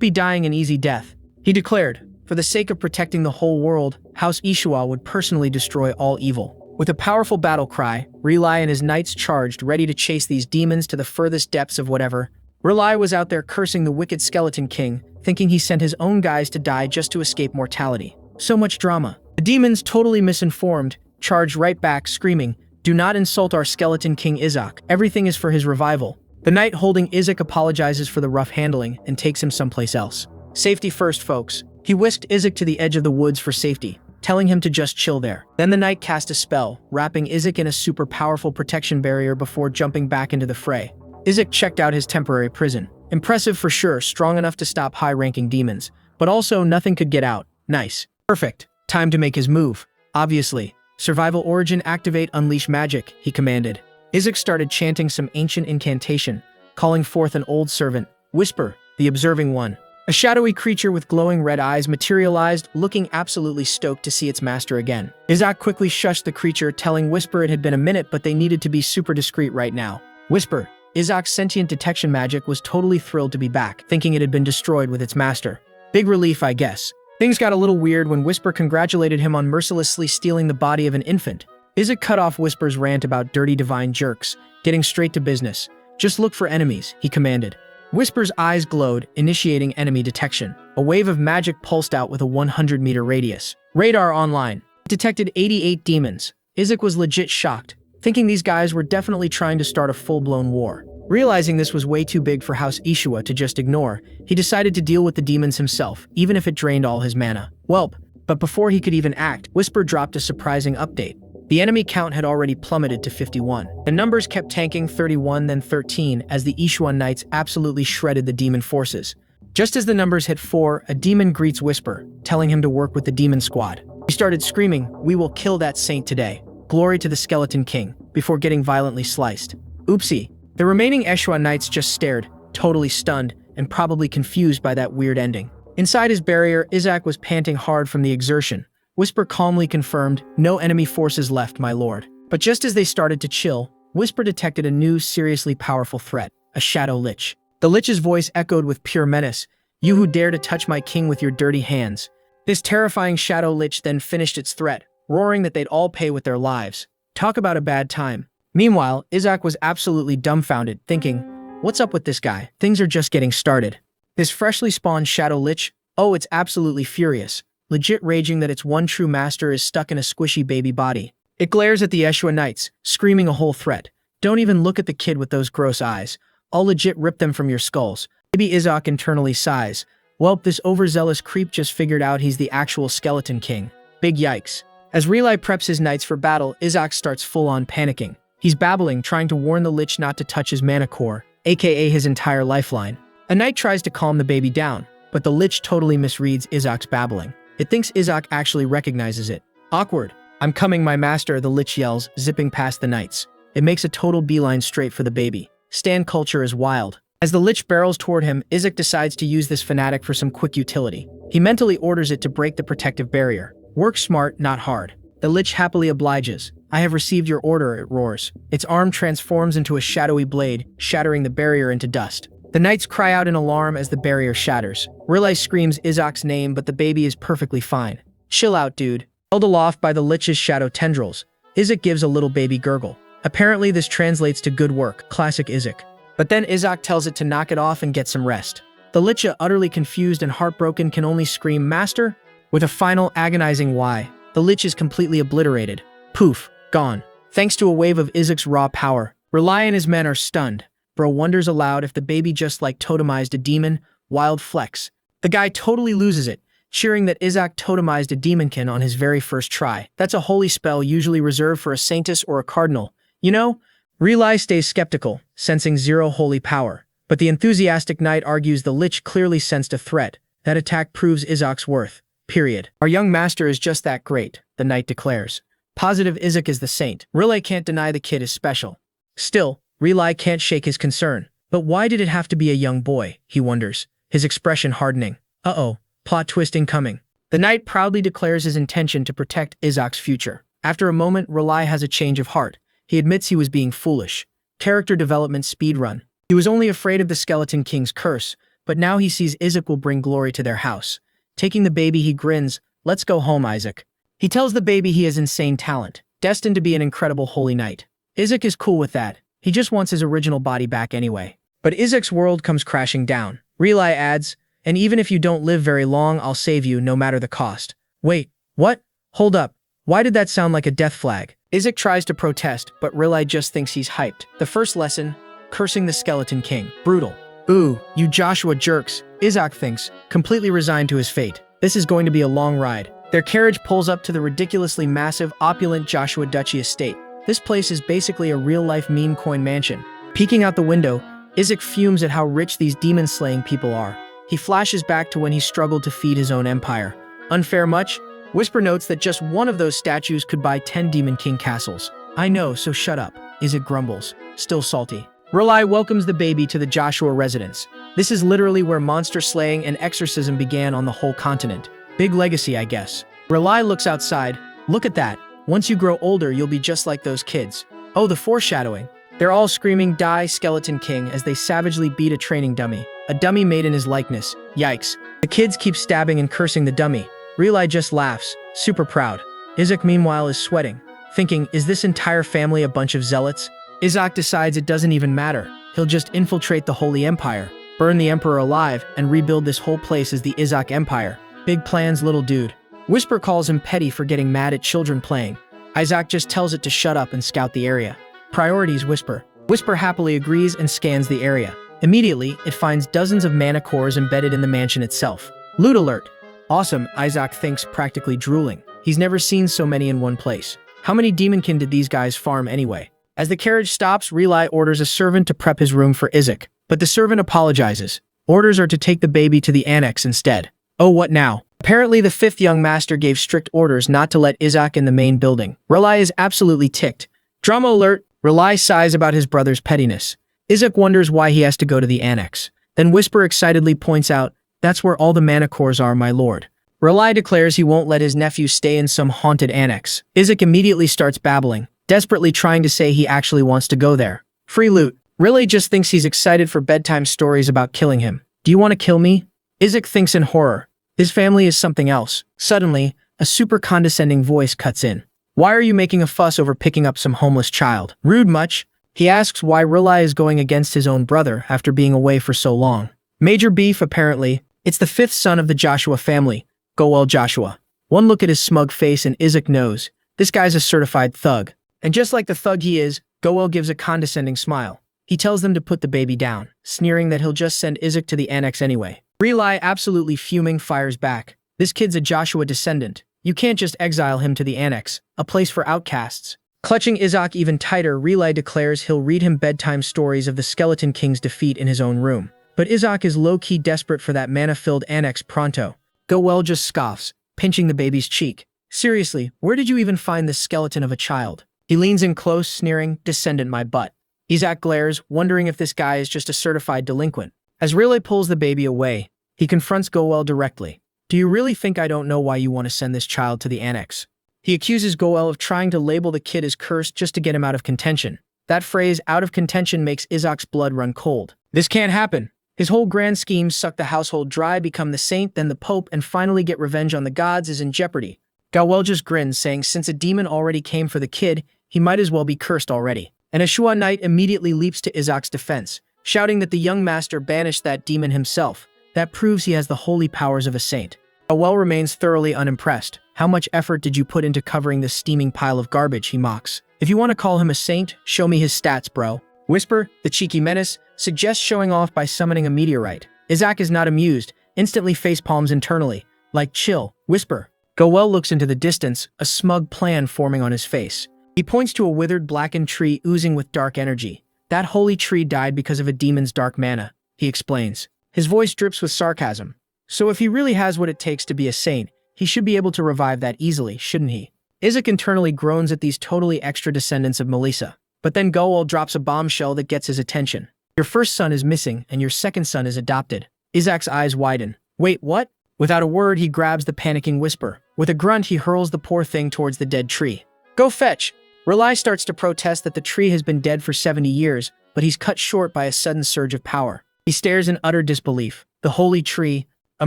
be dying an easy death," he declared. For the sake of protecting the whole world, House Eshwa would personally destroy all evil. With a powerful battle cry, Relai and his knights charged, ready to chase these demons to the furthest depths of whatever. Relai was out there cursing the wicked Skeleton King, thinking he sent his own guys to die just to escape mortality. So much drama. The demons, totally misinformed, charged right back, screaming, "Do not insult our Skeleton King Isaac. Everything is for his revival." The knight holding Isaac apologizes for the rough handling and takes him someplace else. Safety first, folks. He whisked Izak to the edge of the woods for safety, telling him to just chill there. Then the knight cast a spell, wrapping Izak in a super powerful protection barrier before jumping back into the fray. Izak checked out his temporary prison. Impressive for sure, strong enough to stop high-ranking demons, but also nothing could get out. Nice. Perfect. Time to make his move. Obviously. Survival origin activate unleash magic, he commanded. Izak started chanting some ancient incantation, calling forth an old servant, Whisper, the observing one. A shadowy creature with glowing red eyes materialized, looking absolutely stoked to see its master again. Izak quickly shushed the creature, telling Whisper it had been a minute but they needed to be super discreet right now. Whisper. Izak's sentient detection magic was totally thrilled to be back, thinking it had been destroyed with its master. Big relief, I guess. Things got a little weird when Whisper congratulated him on mercilessly stealing the body of an infant. Izak cut off Whisper's rant about dirty divine jerks, getting straight to business. Just look for enemies, he commanded. Whisper's eyes glowed, initiating enemy detection. A wave of magic pulsed out with a 100-meter radius. Radar online. It detected 88 demons. Izak was legit shocked, thinking these guys were definitely trying to start a full-blown war. Realizing this was way too big for House Eshwa to just ignore, he decided to deal with the demons himself, even if it drained all his mana. Welp, but before he could even act, Whisper dropped a surprising update. The enemy count had already plummeted to 51. The numbers kept tanking, 31 then 13, as the Eshwa Knights absolutely shredded the demon forces. Just as the numbers hit 4, a demon greets Whisper, telling him to work with the demon squad. He started screaming, "We will kill that saint today. Glory to the Skeleton King," before getting violently sliced. Oopsie. The remaining Eshwa Knights just stared, totally stunned, and probably confused by that weird ending. Inside his barrier, Izak was panting hard from the exertion. Whisper calmly confirmed, "No enemy forces left, my lord." But just as they started to chill, Whisper detected a new, seriously powerful threat, a shadow lich. The lich's voice echoed with pure menace, "You who dare to touch my king with your dirty hands." This terrifying shadow lich then finished its threat, roaring that they'd all pay with their lives. Talk about a bad time. Meanwhile, Izak was absolutely dumbfounded, thinking, what's up with this guy? Things are just getting started. This freshly spawned shadow lich, oh, it's absolutely furious. Legit raging that its one true master is stuck in a squishy baby body. It glares at the Eshwa Knights, screaming a whole threat. Don't even look at the kid with those gross eyes. I'll legit rip them from your skulls. Maybe Izak internally sighs. Welp, this overzealous creep just figured out he's the actual Skeleton King. Big yikes. As Relay preps his knights for battle, Izak starts full-on panicking. He's babbling, trying to warn the lich not to touch his mana core, aka his entire lifeline. A knight tries to calm the baby down, but the lich totally misreads Izak's babbling. It thinks Izak actually recognizes it. Awkward. "I'm coming, my master," the lich yells, zipping past the knights. It makes a total beeline straight for the baby. Stand culture is wild. As the lich barrels toward him, Izak decides to use this fanatic for some quick utility. He mentally orders it to break the protective barrier. Work smart, not hard. The lich happily obliges. "I have received your order," it roars. Its arm transforms into a shadowy blade, shattering the barrier into dust. The knights cry out in alarm as the barrier shatters. Relay screams Izak's name, but the baby is perfectly fine. "Chill out, dude." Held aloft by the lich's shadow tendrils, Izak gives a little baby gurgle. Apparently this translates to good work, classic Izak. But then Izak tells it to knock it off and get some rest. The licha, utterly confused and heartbroken, can only scream, "Master?" With a final agonizing "Why?" The lich is completely obliterated. Poof, gone. Thanks to a wave of Izak's raw power, Relay and his men are stunned. Bro wonders aloud if the baby just like totemized a demon. Wild flex. The guy totally loses it, cheering that Izak totemized a demonkin on his very first try. That's a holy spell usually reserved for a saintess or a cardinal. You know? Relay stays skeptical, sensing zero holy power. But the enthusiastic knight argues the lich clearly sensed a threat. That attack proves Izak's worth. Period. "Our young master is just that great," the knight declares. Positive Izak is the saint. Relay can't deny the kid is special. Still, Relay can't shake his concern. But why did it have to be a young boy, he wonders, his expression hardening. Uh-oh, plot twist incoming. The knight proudly declares his intention to protect Izak's future. After a moment, Relay has a change of heart. He admits he was being foolish. Character development speedrun. He was only afraid of the Skeleton King's curse, but now he sees Izak will bring glory to their house. Taking the baby, he grins, "Let's go home, Izak." He tells the baby he has insane talent, destined to be an incredible holy knight. Izak is cool with that. He just wants his original body back anyway. But Izak's world comes crashing down. Relay adds, "And even if you don't live very long, I'll save you no matter the cost." Wait, what? Hold up. Why did that sound like a death flag? Izak tries to protest, but Relay just thinks he's hyped. The first lesson, cursing the Skeleton King. Brutal. "Ooh, you Joshua jerks," Izak thinks, completely resigned to his fate. This is going to be a long ride. Their carriage pulls up to the ridiculously massive, opulent Joshua Duchy estate. This place is basically a real-life meme coin mansion. Peeking out the window, Isaac fumes at how rich these demon-slaying people are. He flashes back to when he struggled to feed his own empire. Unfair much? Whisper notes that just one of those statues could buy 10 Demon King castles. I know, so shut up. Isaac grumbles, still salty. Rely welcomes the baby to the Joshua residence. This is literally where monster slaying and exorcism began on the whole continent. Big legacy, I guess. Rely looks outside. Look at that. Once you grow older, you'll be just like those kids. Oh, the foreshadowing. They're all screaming, "Die, Skeleton King," as they savagely beat a training dummy. A dummy made in his likeness. Yikes. The kids keep stabbing and cursing the dummy. Rely just laughs, super proud. Isaac, meanwhile, is sweating, thinking, is this entire family a bunch of zealots? Isaac decides it doesn't even matter. He'll just infiltrate the Holy Empire, burn the Emperor alive, and rebuild this whole place as the Isaac Empire. Big plans, little dude. Whisper calls him petty for getting mad at children playing. Isaac just tells it to shut up and scout the area. Priorities, Whisper. Whisper happily agrees and scans the area. Immediately, it finds dozens of mana cores embedded in the mansion itself. Loot alert. Awesome, Isaac thinks, practically drooling. He's never seen so many in one place. How many demonkin did these guys farm anyway? As the carriage stops, Rely orders a servant to prep his room for Isaac. But the servant apologizes. Orders are to take the baby to the annex instead. Oh, what now? Apparently, the fifth young master gave strict orders not to let Isaac in the main building. Rely is absolutely ticked. Drama alert. Rely sighs about his brother's pettiness. Isaac wonders why he has to go to the annex. Then Whisper excitedly points out, that's where all the mana cores are, my lord. Rely declares he won't let his nephew stay in some haunted annex. Isaac immediately starts babbling, desperately trying to say he actually wants to go there. Free loot. Rely just thinks he's excited for bedtime stories about killing him. Do you want to kill me? Isaac thinks in horror. His family is something else. Suddenly, a super condescending voice cuts in. Why are you making a fuss over picking up some homeless child? Rude much? He asks why Rely is going against his own brother after being away for so long. Major beef, apparently. It's the fifth son of the Joshua family, Goel Joshua. One look at his smug face and Isaac knows, this guy's a certified thug. And just like the thug he is, Goel gives a condescending smile. He tells them to put the baby down, sneering that he'll just send Isaac to the annex anyway. Rely, absolutely fuming, fires back. This kid's a Joshua descendant. You can't just exile him to the annex, a place for outcasts. Clutching Isaac even tighter, Rely declares he'll read him bedtime stories of the Skeleton King's defeat in his own room. But Isaac is low-key desperate for that mana-filled annex pronto. Goel just scoffs, pinching the baby's cheek. Seriously, where did you even find this skeleton of a child? He leans in close, sneering, descendant my butt. Isaac glares, wondering if this guy is just a certified delinquent. As Rely pulls the baby away, he confronts Goel directly. Do you really think I don't know why you want to send this child to the annex? He accuses Goel of trying to label the kid as cursed just to get him out of contention. That phrase, out of contention, makes Isaac's blood run cold. This can't happen. His whole grand scheme, suck the household dry, become the saint, then the pope, and finally get revenge on the gods, is in jeopardy. Goel just grins, saying since a demon already came for the kid, he might as well be cursed already. An Eshwa knight immediately leaps to Isaac's defense, shouting that the young master banished that demon himself. That proves he has the holy powers of a saint. Goel remains thoroughly unimpressed. How much effort did you put into covering this steaming pile of garbage, he mocks. If you want to call him a saint, show me his stats, bro. Whisper, the cheeky menace, suggests showing off by summoning a meteorite. Isaac is not amused, instantly facepalms internally. Like, chill, Whisper. Goel looks into the distance, a smug plan forming on his face. He points to a withered, blackened tree oozing with dark energy. That holy tree died because of a demon's dark mana, he explains. His voice drips with sarcasm. So if he really has what it takes to be a saint, he should be able to revive that easily, shouldn't he? Isaac internally groans at these totally extra descendants of Melissa. But then Goel drops a bombshell that gets his attention. Your first son is missing, and your second son is adopted. Isaac's eyes widen. Wait, what? Without a word, he grabs the panicking Whisper. With a grunt, he hurls the poor thing towards the dead tree. Go fetch! Rely starts to protest that the tree has been dead for 70 years, but he's cut short by a sudden surge of power. He stares in utter disbelief. The holy tree. A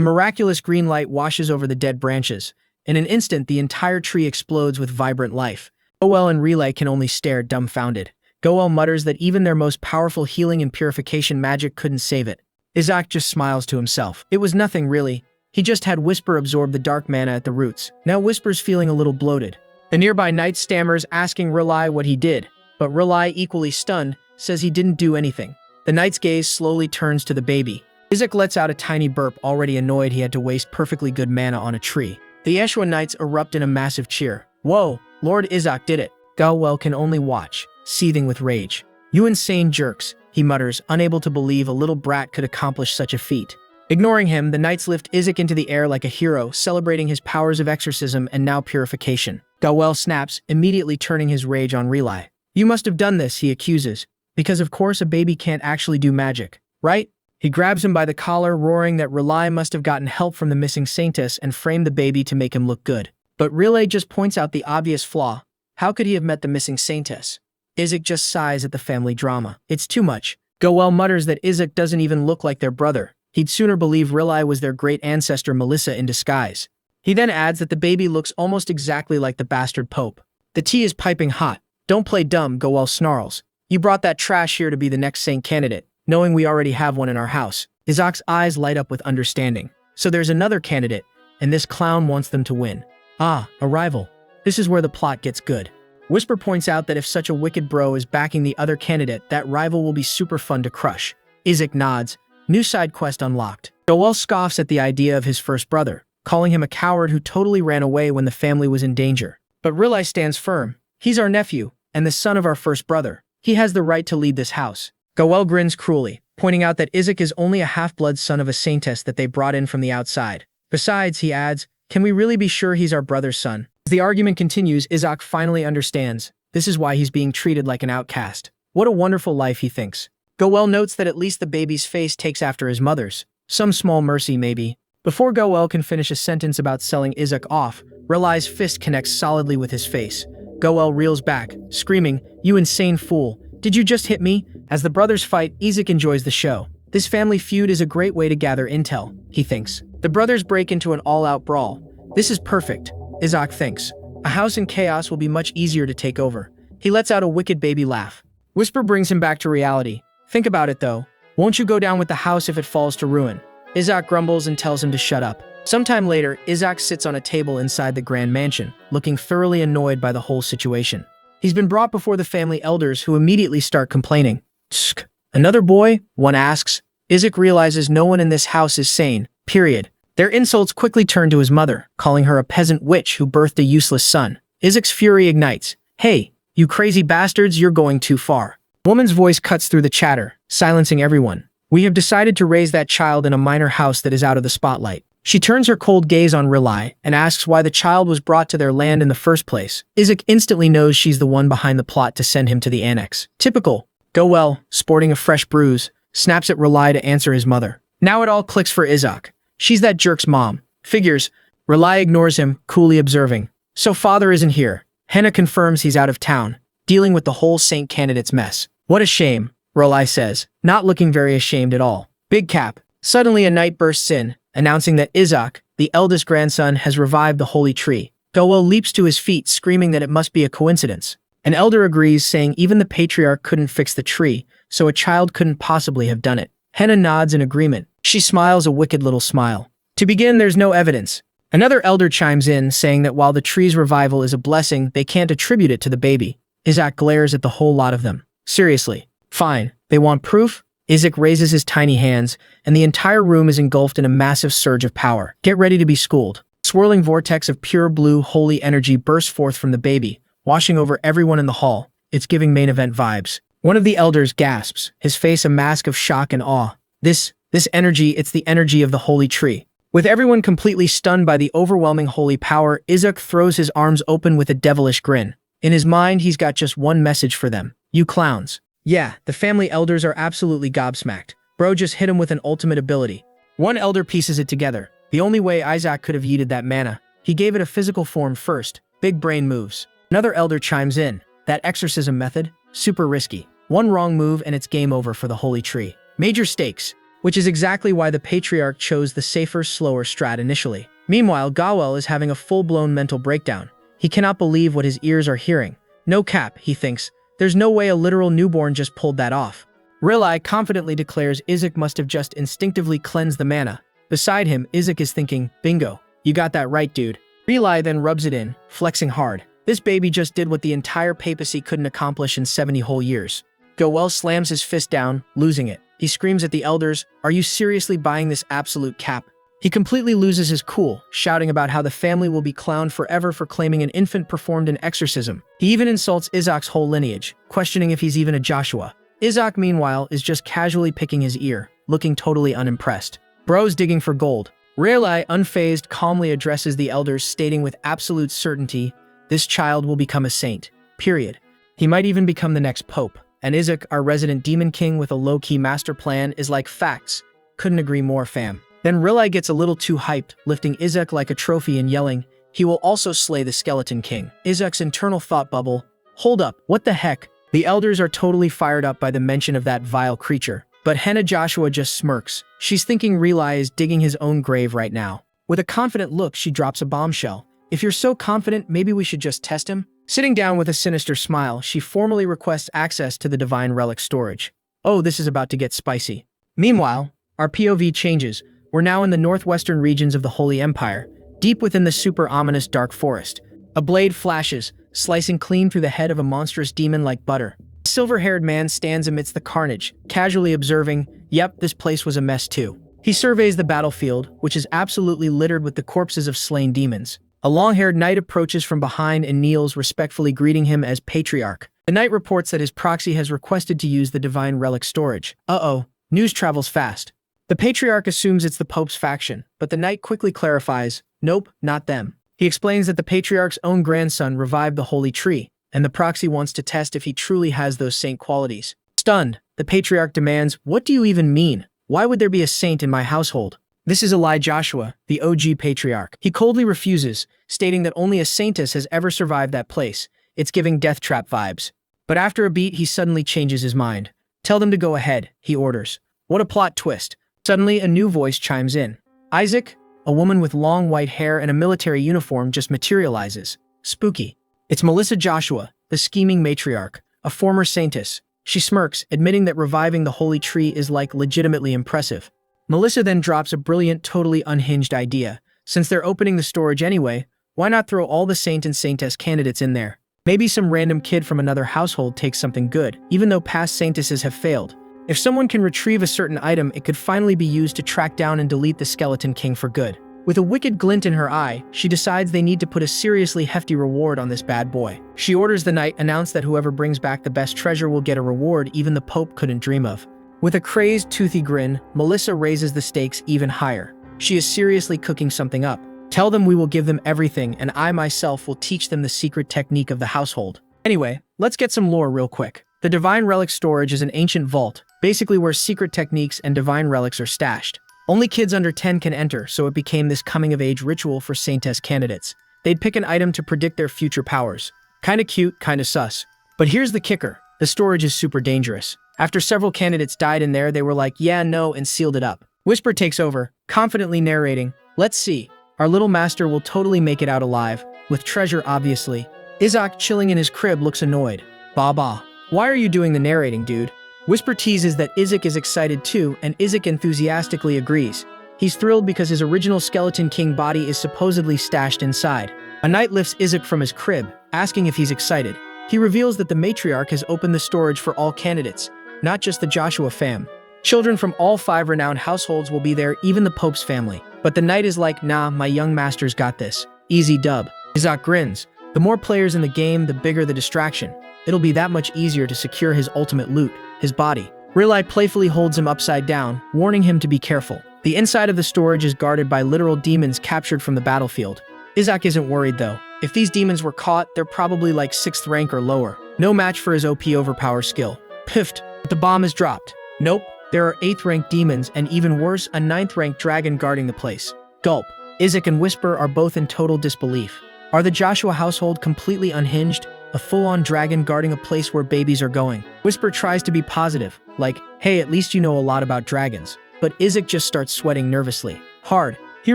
miraculous green light washes over the dead branches. In an instant, the entire tree explodes with vibrant life. Goel and Relay can only stare dumbfounded. Goel mutters that even their most powerful healing and purification magic couldn't save it. Isaac just smiles to himself. It was nothing, really. He just had Whisper absorb the dark mana at the roots. Now Whisper's feeling a little bloated. The nearby knight stammers, asking Rely what he did, but Rely, equally stunned, says he didn't do anything. The knight's gaze slowly turns to the baby. Izak lets out a tiny burp, already annoyed he had to waste perfectly good mana on a tree. The Eshwa knights erupt in a massive cheer. Whoa, Lord Izak did it. Galwell can only watch, seething with rage. You insane jerks, he mutters, unable to believe a little brat could accomplish such a feat. Ignoring him, the knights lift Izak into the air like a hero, celebrating his powers of exorcism and now purification. Galwell snaps, immediately turning his rage on Relay. You must have done this, he accuses, because of course a baby can't actually do magic, right? He grabs him by the collar, roaring that Relay must have gotten help from the missing saintess and framed the baby to make him look good. But Relay just points out the obvious flaw. How could he have met the missing saintess? Izak just sighs at the family drama. It's too much. Goel mutters that Izak doesn't even look like their brother. He'd sooner believe Relay was their great ancestor Melissa in disguise. He then adds that the baby looks almost exactly like the bastard pope. The tea is piping hot. Don't play dumb, Goel snarls. You brought that trash here to be the next saint candidate, knowing we already have one in our house. Izak's eyes light up with understanding. So there's another candidate, and this clown wants them to win. Ah, a rival. This is where the plot gets good. Whisper points out that if such a wicked bro is backing the other candidate, that rival will be super fun to crush. Izak nods. New side quest unlocked. Goel scoffs at the idea of his first brother, calling him a coward who totally ran away when the family was in danger. But Relay stands firm. He's our nephew, and the son of our first brother. He has the right to lead this house. Goel grins cruelly, pointing out that Izak is only a half-blood son of a saintess that they brought in from the outside. Besides, he adds, can we really be sure he's our brother's son? As the argument continues, Izak finally understands. This is why he's being treated like an outcast. What a wonderful life, he thinks. Goel notes that at least the baby's face takes after his mother's. Some small mercy, maybe. Before Goel can finish a sentence about selling Izak off, Relay's fist connects solidly with his face. Goel reels back, screaming, you insane fool. Did you just hit me? As the brothers fight, Izak enjoys the show. This family feud is a great way to gather intel, he thinks. The brothers break into an all-out brawl. This is perfect, Izak thinks. A house in chaos will be much easier to take over. He lets out a wicked baby laugh. Whisper brings him back to reality. Think about it though. Won't you go down with the house if it falls to ruin? Izak grumbles and tells him to shut up. Sometime later, Izak sits on a table inside the grand mansion, looking thoroughly annoyed by the whole situation. He's been brought before the family elders, who immediately start complaining. Tsk. Another boy? One asks. Izak realizes no one in this house is sane, period. Their insults quickly turn to his mother, calling her a peasant witch who birthed a useless son. Izak's fury ignites. Hey, you crazy bastards, you're going too far. Woman's voice cuts through the chatter, silencing everyone. We have decided to raise that child in a minor house that is out of the spotlight. She turns her cold gaze on Relay and asks why the child was brought to their land in the first place. Izak instantly knows she's the one behind the plot to send him to the annex. Typical. Goel, sporting a fresh bruise, snaps at Relay to answer his mother. Now it all clicks for Izak. She's that jerk's mom. Figures. Relay ignores him, coolly observing. So father isn't here. Henna confirms he's out of town, dealing with the whole saint candidate's mess. What a shame, Relay says, not looking very ashamed at all. Big cap. Suddenly a knight bursts in, announcing that Izak, the eldest grandson, has revived the holy tree. Goel leaps to his feet, screaming that it must be a coincidence. An elder agrees, saying even the patriarch couldn't fix the tree, so a child couldn't possibly have done it. Henna nods in agreement. She smiles a wicked little smile. To begin, there's no evidence. Another elder chimes in, saying that while the tree's revival is a blessing, they can't attribute it to the baby. Izak glares at the whole lot of them. Seriously. Fine. They want proof? Izak raises his tiny hands, and the entire room is engulfed in a massive surge of power. Get ready to be schooled. A swirling vortex of pure blue, holy energy bursts forth from the baby, washing over everyone in the hall. It's giving main event vibes. One of the elders gasps, his face a mask of shock and awe. This energy, it's the energy of the holy tree. With everyone completely stunned by the overwhelming holy power, Izak throws his arms open with a devilish grin. In his mind, he's got just one message for them. You clowns. Yeah, the family elders are absolutely gobsmacked. Bro just hit him with an ultimate ability. One elder pieces it together. The only way Izak could have yeeted that mana. He gave it a physical form first. Big brain moves. Another elder chimes in. That exorcism method? Super risky. One wrong move and it's game over for the holy tree. Major stakes. Which is exactly why the patriarch chose the safer, slower strat initially. Meanwhile, Goel is having a full-blown mental breakdown. He cannot believe what his ears are hearing. No cap, he thinks. There's no way a literal newborn just pulled that off. Relay confidently declares Izak must have just instinctively cleansed the mana. Beside him, Izak is thinking, bingo. You got that right, dude. Relay then rubs it in, flexing hard. This baby just did what the entire papacy couldn't accomplish in 70 whole years. Goel slams his fist down, losing it. He screams at the elders, "Are you seriously buying this absolute cap?" He completely loses his cool, shouting about how the family will be clowned forever for claiming an infant performed an exorcism. He even insults Izak's whole lineage, questioning if he's even a Joshua. Izak, meanwhile, is just casually picking his ear, looking totally unimpressed. Bro's digging for gold. Rayleigh, unfazed, calmly addresses the elders, stating with absolute certainty, "This child will become a saint. Period. He might even become the next pope." And Izak, our resident demon king with a low-key master plan, is like, "Facts. Couldn't agree more, fam." Then Rayleigh gets a little too hyped, lifting Izak like a trophy and yelling, "He will also slay the Skeleton King." Izak's internal thought bubble, "Hold up, what the heck?" The elders are totally fired up by the mention of that vile creature. But Henna Joshua just smirks. She's thinking Rayleigh is digging his own grave right now. With a confident look, she drops a bombshell. "If you're so confident, maybe we should just test him?" Sitting down with a sinister smile, she formally requests access to the Divine Relic storage. Oh, this is about to get spicy. Meanwhile, our POV changes. We're now in the northwestern regions of the Holy Empire, deep within the super ominous dark forest. A blade flashes, slicing clean through the head of a monstrous demon like butter. A silver-haired man stands amidst the carnage, casually observing, "Yep, this place was a mess too." He surveys the battlefield, which is absolutely littered with the corpses of slain demons. A long-haired knight approaches from behind and kneels, respectfully greeting him as Patriarch. The knight reports that his proxy has requested to use the Divine Relic storage. Uh-oh, news travels fast. The Patriarch assumes it's the Pope's faction, but the knight quickly clarifies, "Nope, not them." He explains that the Patriarch's own grandson revived the Holy Tree, and the proxy wants to test if he truly has those saint qualities. Stunned, the Patriarch demands, "What do you even mean? Why would there be a saint in my household?" This is Eli Joshua, the OG Patriarch. He coldly refuses, stating that only a saintess has ever survived that place. It's giving death trap vibes. But after a beat, he suddenly changes his mind. "Tell them to go ahead," he orders. What a plot twist. Suddenly, a new voice chimes in. Isaac, a woman with long white hair and a military uniform, just materializes. Spooky. It's Melissa Joshua, the scheming matriarch, a former saintess. She smirks, admitting that reviving the Holy Tree is like legitimately impressive. Melissa then drops a brilliant, totally unhinged idea. Since they're opening the storage anyway, why not throw all the saint and saintess candidates in there? Maybe some random kid from another household takes something good, even though past saintesses have failed. If someone can retrieve a certain item, it could finally be used to track down and delete the Skeleton King for good. With a wicked glint in her eye, she decides they need to put a seriously hefty reward on this bad boy. She orders the knight announce that whoever brings back the best treasure will get a reward even the Pope couldn't dream of. With a crazed, toothy grin, Melissa raises the stakes even higher. She is seriously cooking something up. "Tell them we will give them everything, and I myself will teach them the secret technique of the household." Anyway, let's get some lore real quick. The Divine Relic storage is an ancient vault, basically where secret techniques and divine relics are stashed. Only kids under 10 can enter, so it became this coming-of-age ritual for saintess candidates. They'd pick an item to predict their future powers. Kinda cute, kinda sus. But here's the kicker. The storage is super dangerous. After several candidates died in there, they were like, "Yeah, no," and sealed it up. Whisper takes over, confidently narrating, "Let's see. Our little master will totally make it out alive. With treasure, obviously." Izak, chilling in his crib, looks annoyed. "Bah. Why are you doing the narrating, dude?" Whisper teases that Izak is excited too, and Izak enthusiastically agrees. He's thrilled because his original Skeleton King body is supposedly stashed inside. A knight lifts Izak from his crib, asking if he's excited. He reveals that the matriarch has opened the storage for all candidates, not just the Joshua fam. Children from all 5 renowned households will be there, even the Pope's family. But the knight is like, "Nah, my young master's got this. Easy dub." Izak grins. The more players in the game, the bigger the distraction. It'll be that much easier to secure his ultimate loot, his body. Rayleigh playfully holds him upside down, warning him to be careful. The inside of the storage is guarded by literal demons captured from the battlefield. Izak isn't worried though. If these demons were caught, they're probably like 6th rank or lower. No match for his OP overpower skill. Piffed, but the bomb is dropped. Nope, there are 8th rank demons and even worse, a 9th rank dragon guarding the place. Gulp. Izak and Whisper are both in total disbelief. Are the Joshua household completely unhinged? A full-on dragon guarding a place where babies are going. Whisper tries to be positive, like, "Hey, at least you know a lot about dragons." But Izak just starts sweating nervously. Hard. He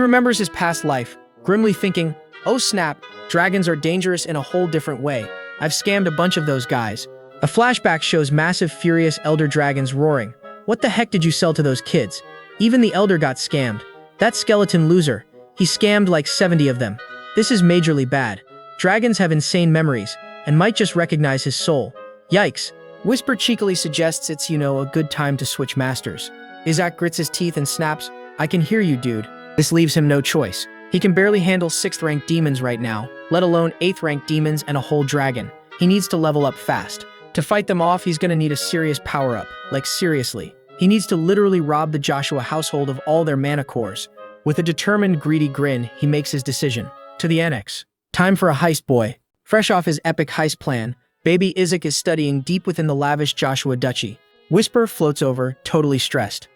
remembers his past life, grimly thinking, "Oh snap, dragons are dangerous in a whole different way. I've scammed a bunch of those guys." A flashback shows massive, furious elder dragons roaring. "What the heck did you sell to those kids? Even the elder got scammed. That skeleton loser. He scammed like 70 of them. This is majorly bad. Dragons have insane memories and might just recognize his soul. Yikes." Whisper cheekily suggests it's, a good time to switch masters. Isaac grits his teeth and snaps, I can hear you, dude. This leaves him no choice. He can barely handle 6th rank demons right now, let alone 8th rank demons and a whole dragon. He needs to level up fast. To fight them off, he's gonna need a serious power-up. Like seriously. He needs to literally rob the Joshua household of all their mana cores. With a determined, greedy grin, he makes his decision. To the annex. Time for a heist, boy. Fresh off his epic heist plan, baby Isaac is studying deep within the lavish Joshua Duchy. Whisper floats over, totally stressed.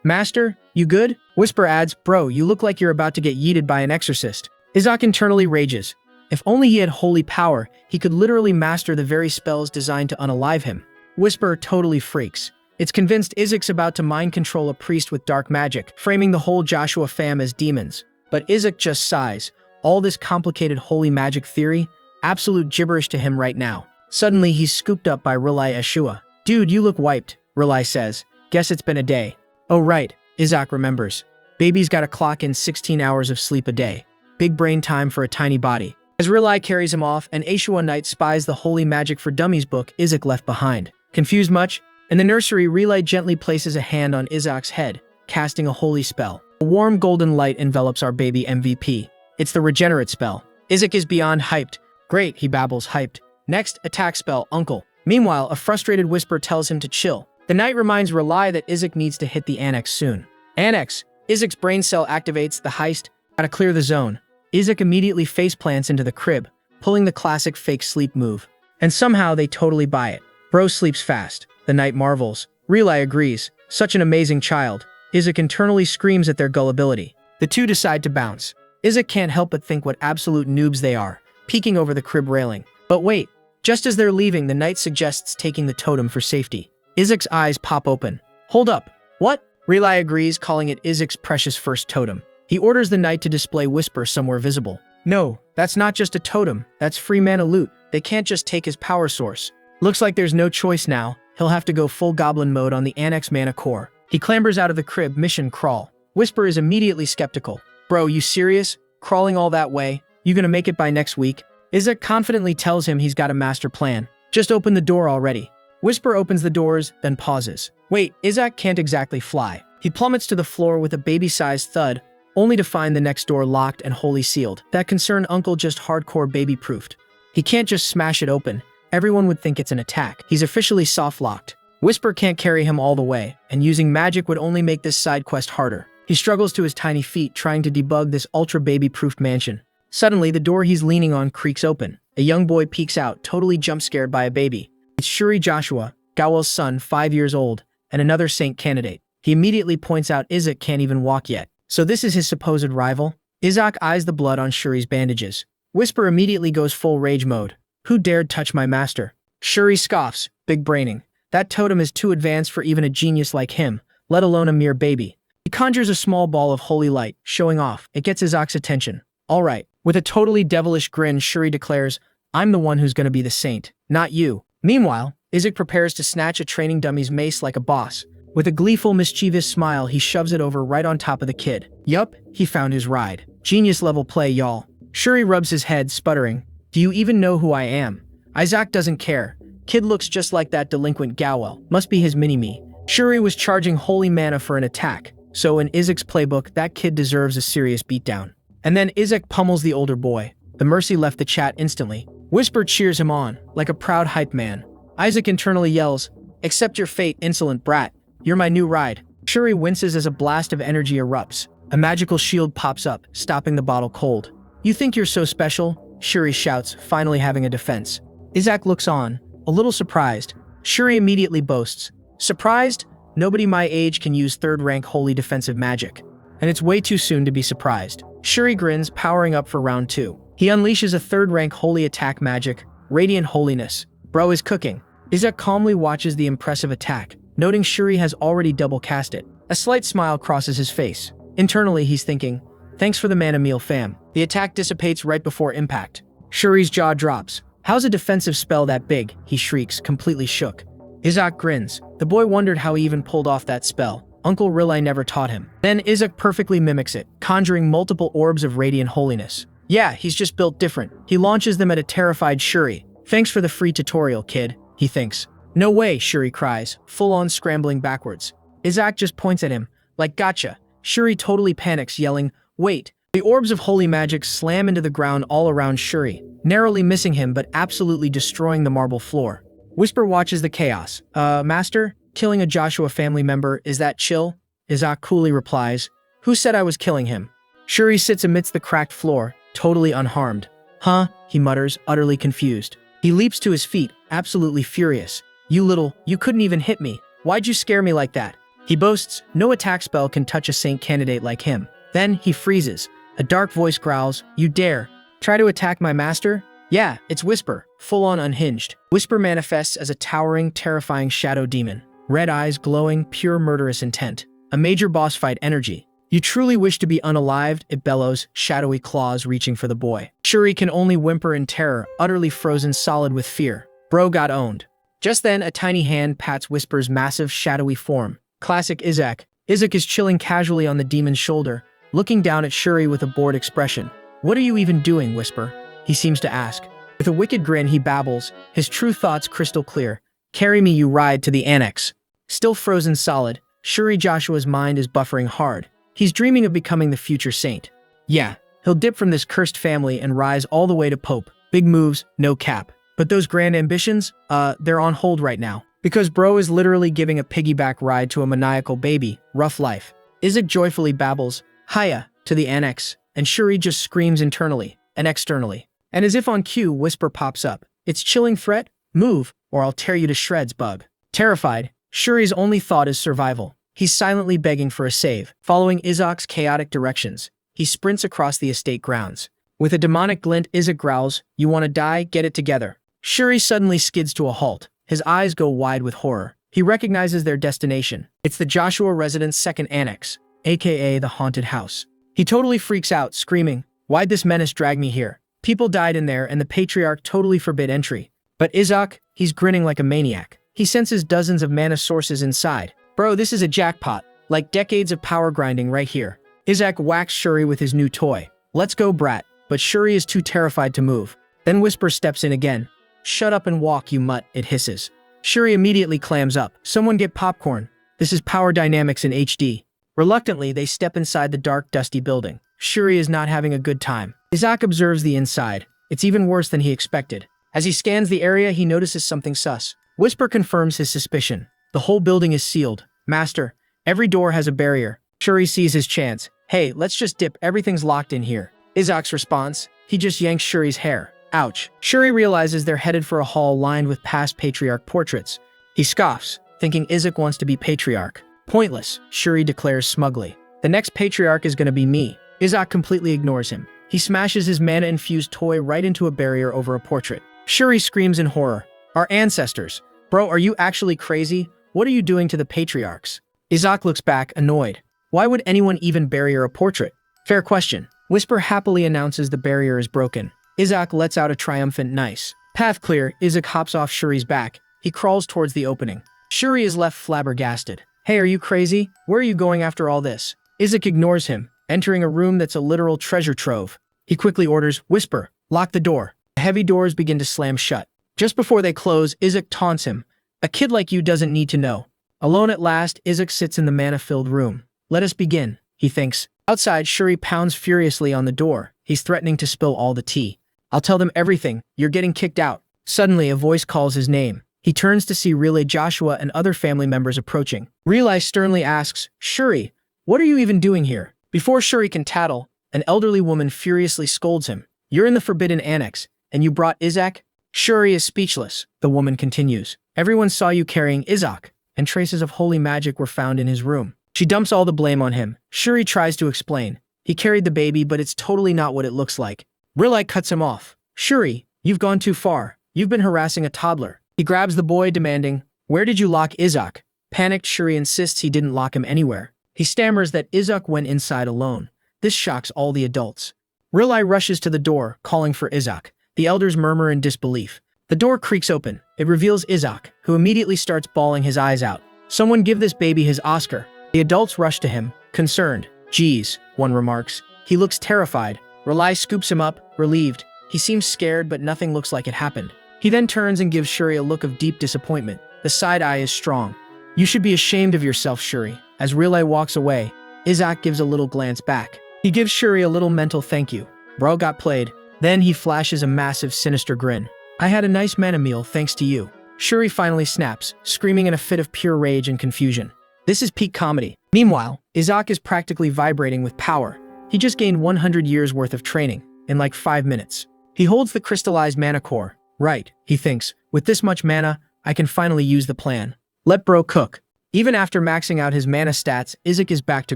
Master, you good? Whisper adds, bro, you look like you're about to get yeeted by an exorcist. Isaac internally rages. If only he had holy power, he could literally master the very spells designed to unalive him. Whisper totally freaks. It's convinced Isaac's about to mind control a priest with dark magic, framing the whole Joshua fam as demons. But Isaac just sighs. All this complicated holy magic theory? Absolute gibberish to him right now. Suddenly, he's scooped up by Eshwa. Dude, you look wiped, Rilai says. Guess it's been a day. Oh right, Isaac remembers. Baby's gotta clock in 16 hours of sleep a day. Big brain time for a tiny body. As Rilai carries him off, an Eshwa knight spies the Holy Magic for Dummies book Isaac left behind. Confused much? In the nursery, Rilai gently places a hand on Isaac's head, casting a holy spell. A warm golden light envelops our baby MVP. It's the regenerate spell. Isaac is beyond hyped. Great, he babbles, hyped. Next, attack spell, Uncle. Meanwhile, a frustrated Whisper tells him to chill. The knight reminds Rilai that Isaac needs to hit the annex soon. Annex. Isaac's brain cell activates the heist. Gotta clear the zone. Isaac immediately faceplants into the crib, pulling the classic fake sleep move. And somehow they totally buy it. Bro sleeps fast. The knight marvels. Rilai agrees. Such an amazing child. Isaac internally screams at their gullibility. The two decide to bounce. Isaac can't help but think what absolute noobs they are, peeking over the crib railing. But wait. Just as they're leaving, the knight suggests taking the totem for safety. Isaac's eyes pop open. Hold up. What? Rilai agrees, calling it Isaac's precious first totem. He orders the knight to display Whisper somewhere visible. No, that's not just a totem. That's free mana loot. They can't just take his power source. Looks like there's no choice now. He'll have to go full goblin mode on the annex mana core. He clambers out of the crib, mission crawl. Whisper is immediately skeptical. Bro, you serious? Crawling all that way? You gonna make it by next week? Isaac confidently tells him he's got a master plan. Just open the door already. Whisper opens the doors, then pauses. Wait, Isaac can't exactly fly. He plummets to the floor with a baby-sized thud, only to find the next door locked and wholly sealed. That concerned uncle just hardcore baby-proofed. He can't just smash it open. Everyone would think it's an attack. He's officially soft-locked. Whisper can't carry him all the way, and using magic would only make this side quest harder. He struggles to his tiny feet, trying to debug this ultra-baby-proofed mansion. Suddenly, the door he's leaning on creaks open. A young boy peeks out, totally jump-scared by a baby. It's Shuri Joshua, Gawel's son, 5 years old, and another saint candidate. He immediately points out Isaac can't even walk yet. So this is his supposed rival? Isaac eyes the blood on Shuri's bandages. Whisper immediately goes full rage mode. Who dared touch my master? Shuri scoffs, big braining. That totem is too advanced for even a genius like him, let alone a mere baby. He conjures a small ball of holy light, showing off. It gets Isaac's attention. All right. With a totally devilish grin, Shuri declares, I'm the one who's gonna be the saint, not you. Meanwhile, Isaac prepares to snatch a training dummy's mace like a boss. With a gleeful, mischievous smile, he shoves it over right on top of the kid. Yup, he found his ride. Genius level play, y'all. Shuri rubs his head, sputtering. Do you even know who I am? Isaac doesn't care. Kid looks just like that delinquent Gawel. Must be his mini-me. Shuri was charging holy mana for an attack, so in Isaac's playbook, that kid deserves a serious beatdown. And then Isaac pummels the older boy. The mercy left the chat instantly. Whisper cheers him on, like a proud hype man. Isaac internally yells, accept your fate, insolent brat. You're my new ride. Shuri winces as a blast of energy erupts. A magical shield pops up, stopping the bottle cold. You think you're so special? Shuri shouts, finally having a defense. Isaac looks on, a little surprised. Shuri immediately boasts, surprised? Nobody my age can use 3rd rank holy defensive magic. And it's way too soon to be surprised. Shuri grins, powering up for round 2. He unleashes a 3rd rank holy attack magic, Radiant Holiness. Bro is cooking. Isaac calmly watches the impressive attack, noting Shuri has already double cast it. A slight smile crosses his face. Internally, he's thinking, thanks for the mana meal, fam. The attack dissipates right before impact. Shuri's jaw drops. How's a defensive spell that big? He shrieks, completely shook. Isaac grins. The boy wondered how he even pulled off that spell. Uncle Rilai never taught him. Then Isaac perfectly mimics it, conjuring multiple orbs of radiant holiness. Yeah, he's just built different. He launches them at a terrified Shuri. Thanks for the free tutorial, kid, he thinks. No way, Shuri cries, full-on scrambling backwards. Izak just points at him, like gotcha. Shuri totally panics, yelling, wait. The orbs of holy magic slam into the ground all around Shuri, narrowly missing him but absolutely destroying the marble floor. Whisper watches the chaos. Master? Killing a Joshua family member, is that chill? Izak coolly replies, who said I was killing him? Shuri sits amidst the cracked floor, totally unharmed. Huh? He mutters, utterly confused. He leaps to his feet, absolutely furious. You couldn't even hit me. Why'd you scare me like that? He boasts, no attack spell can touch a saint candidate like him. Then he freezes. A dark voice growls, you dare. Try to attack my master? Yeah, it's Whisper, full-on unhinged. Whisper manifests as a towering, terrifying shadow demon. Red eyes glowing, pure murderous intent. A major boss fight energy. You truly wish to be unalived, it bellows, shadowy claws reaching for the boy. Shuri can only whimper in terror, utterly frozen solid with fear. Bro got owned. Just then, a tiny hand pats Whisper's massive, shadowy form. Classic Izak. Izak is chilling casually on the demon's shoulder, looking down at Shuri with a bored expression. What are you even doing, Whisper? He seems to ask. With a wicked grin, he babbles, his true thoughts crystal clear. Carry me, you ride, to the annex. Still frozen solid, Shuri Joshua's mind is buffering hard. He's dreaming of becoming the future saint. Yeah, he'll dip from this cursed family and rise all the way to Pope. Big moves, no cap. But those grand ambitions, they're on hold right now. Because bro is literally giving a piggyback ride to a maniacal baby. Rough life. Izak joyfully babbles, hiya, to the annex, and Shuri just screams internally and externally. And as if on cue, Whisper pops up. It's chilling threat? Move, or I'll tear you to shreds, bug. Terrified, Shuri's only thought is survival. He's silently begging for a save. Following Izak's chaotic directions, he sprints across the estate grounds. With a demonic glint, Izak growls, you wanna die? Get it together. Shuri suddenly skids to a halt. His eyes go wide with horror. He recognizes their destination. It's the Joshua residence second annex, aka the haunted house. He totally freaks out, screaming, why'd this menace drag me here? People died in there and the patriarch totally forbid entry. But Izak, he's grinning like a maniac. He senses dozens of mana sources inside. Bro, this is a jackpot. Like decades of power grinding right here. Izak whacks Shuri with his new toy. Let's go, brat. But Shuri is too terrified to move. Then Whisper steps in again. Shut up and walk, you mutt, it hisses. Shuri immediately clams up. Someone get popcorn. This is power dynamics in HD. Reluctantly, they step inside the dark, dusty building. Shuri is not having a good time. Izak observes the inside. It's even worse than he expected. As he scans the area, he notices something sus. Whisper confirms his suspicion. The whole building is sealed. Master, every door has a barrier. Shuri sees his chance. Hey, let's just dip, everything's locked in here. Izak's response, he just yanks Shuri's hair. Ouch. Shuri realizes they're headed for a hall lined with past patriarch portraits. He scoffs, thinking Izak wants to be patriarch. Pointless, Shuri declares smugly. The next patriarch is gonna be me. Izak completely ignores him. He smashes his mana-infused toy right into a barrier over a portrait. Shuri screams in horror. Our ancestors. Bro, are you actually crazy? What are you doing to the patriarchs? Izak looks back, annoyed. Why would anyone even barrier a portrait? Fair question. Whisper happily announces the barrier is broken. Izak lets out a triumphant nice. Path clear, Izak hops off Shuri's back. He crawls towards the opening. Shuri is left flabbergasted. Hey, are you crazy? Where are you going after all this? Izak ignores him, entering a room that's a literal treasure trove. He quickly orders, Whisper, lock the door. The heavy doors begin to slam shut. Just before they close, Izak taunts him. A kid like you doesn't need to know. Alone at last, Izak sits in the mana-filled room. Let us begin, he thinks. Outside, Shuri pounds furiously on the door. He's threatening to spill all the tea. I'll tell them everything. You're getting kicked out. Suddenly, a voice calls his name. He turns to see Relay Joshua and other family members approaching. Relay sternly asks, Shuri, what are you even doing here? Before Shuri can tattle, an elderly woman furiously scolds him. You're in the forbidden annex, and you brought Izak? Shuri is speechless. The woman continues. Everyone saw you carrying Izak, and traces of holy magic were found in his room. She dumps all the blame on him. Shuri tries to explain. He carried the baby, but it's totally not what it looks like. Relay cuts him off. Shuri, you've gone too far. You've been harassing a toddler. He grabs the boy, demanding, where did you lock Izak? Panicked, Shuri insists he didn't lock him anywhere. He stammers that Izak went inside alone. This shocks all the adults. Relay rushes to the door, calling for Izak. The elders murmur in disbelief. The door creaks open. It reveals Izak, who immediately starts bawling his eyes out. Someone give this baby his Oscar. The adults rush to him, concerned. Geez, one remarks. He looks terrified. Relay scoops him up, relieved. He seems scared, but nothing looks like it happened. He then turns and gives Shuri a look of deep disappointment. The side eye is strong. You should be ashamed of yourself, Shuri. As Relay walks away, Izak gives a little glance back. He gives Shuri a little mental thank you. Bro got played. Then he flashes a massive, sinister grin. I had a nice mana meal thanks to you. Shuri finally snaps, screaming in a fit of pure rage and confusion. This is peak comedy. Meanwhile, Izak is practically vibrating with power. He just gained 100 years worth of training in like 5 minutes. He holds the crystallized mana core. Right, he thinks, with this much mana, I can finally use the plan. Let bro cook. Even after maxing out his mana stats, Izak is back to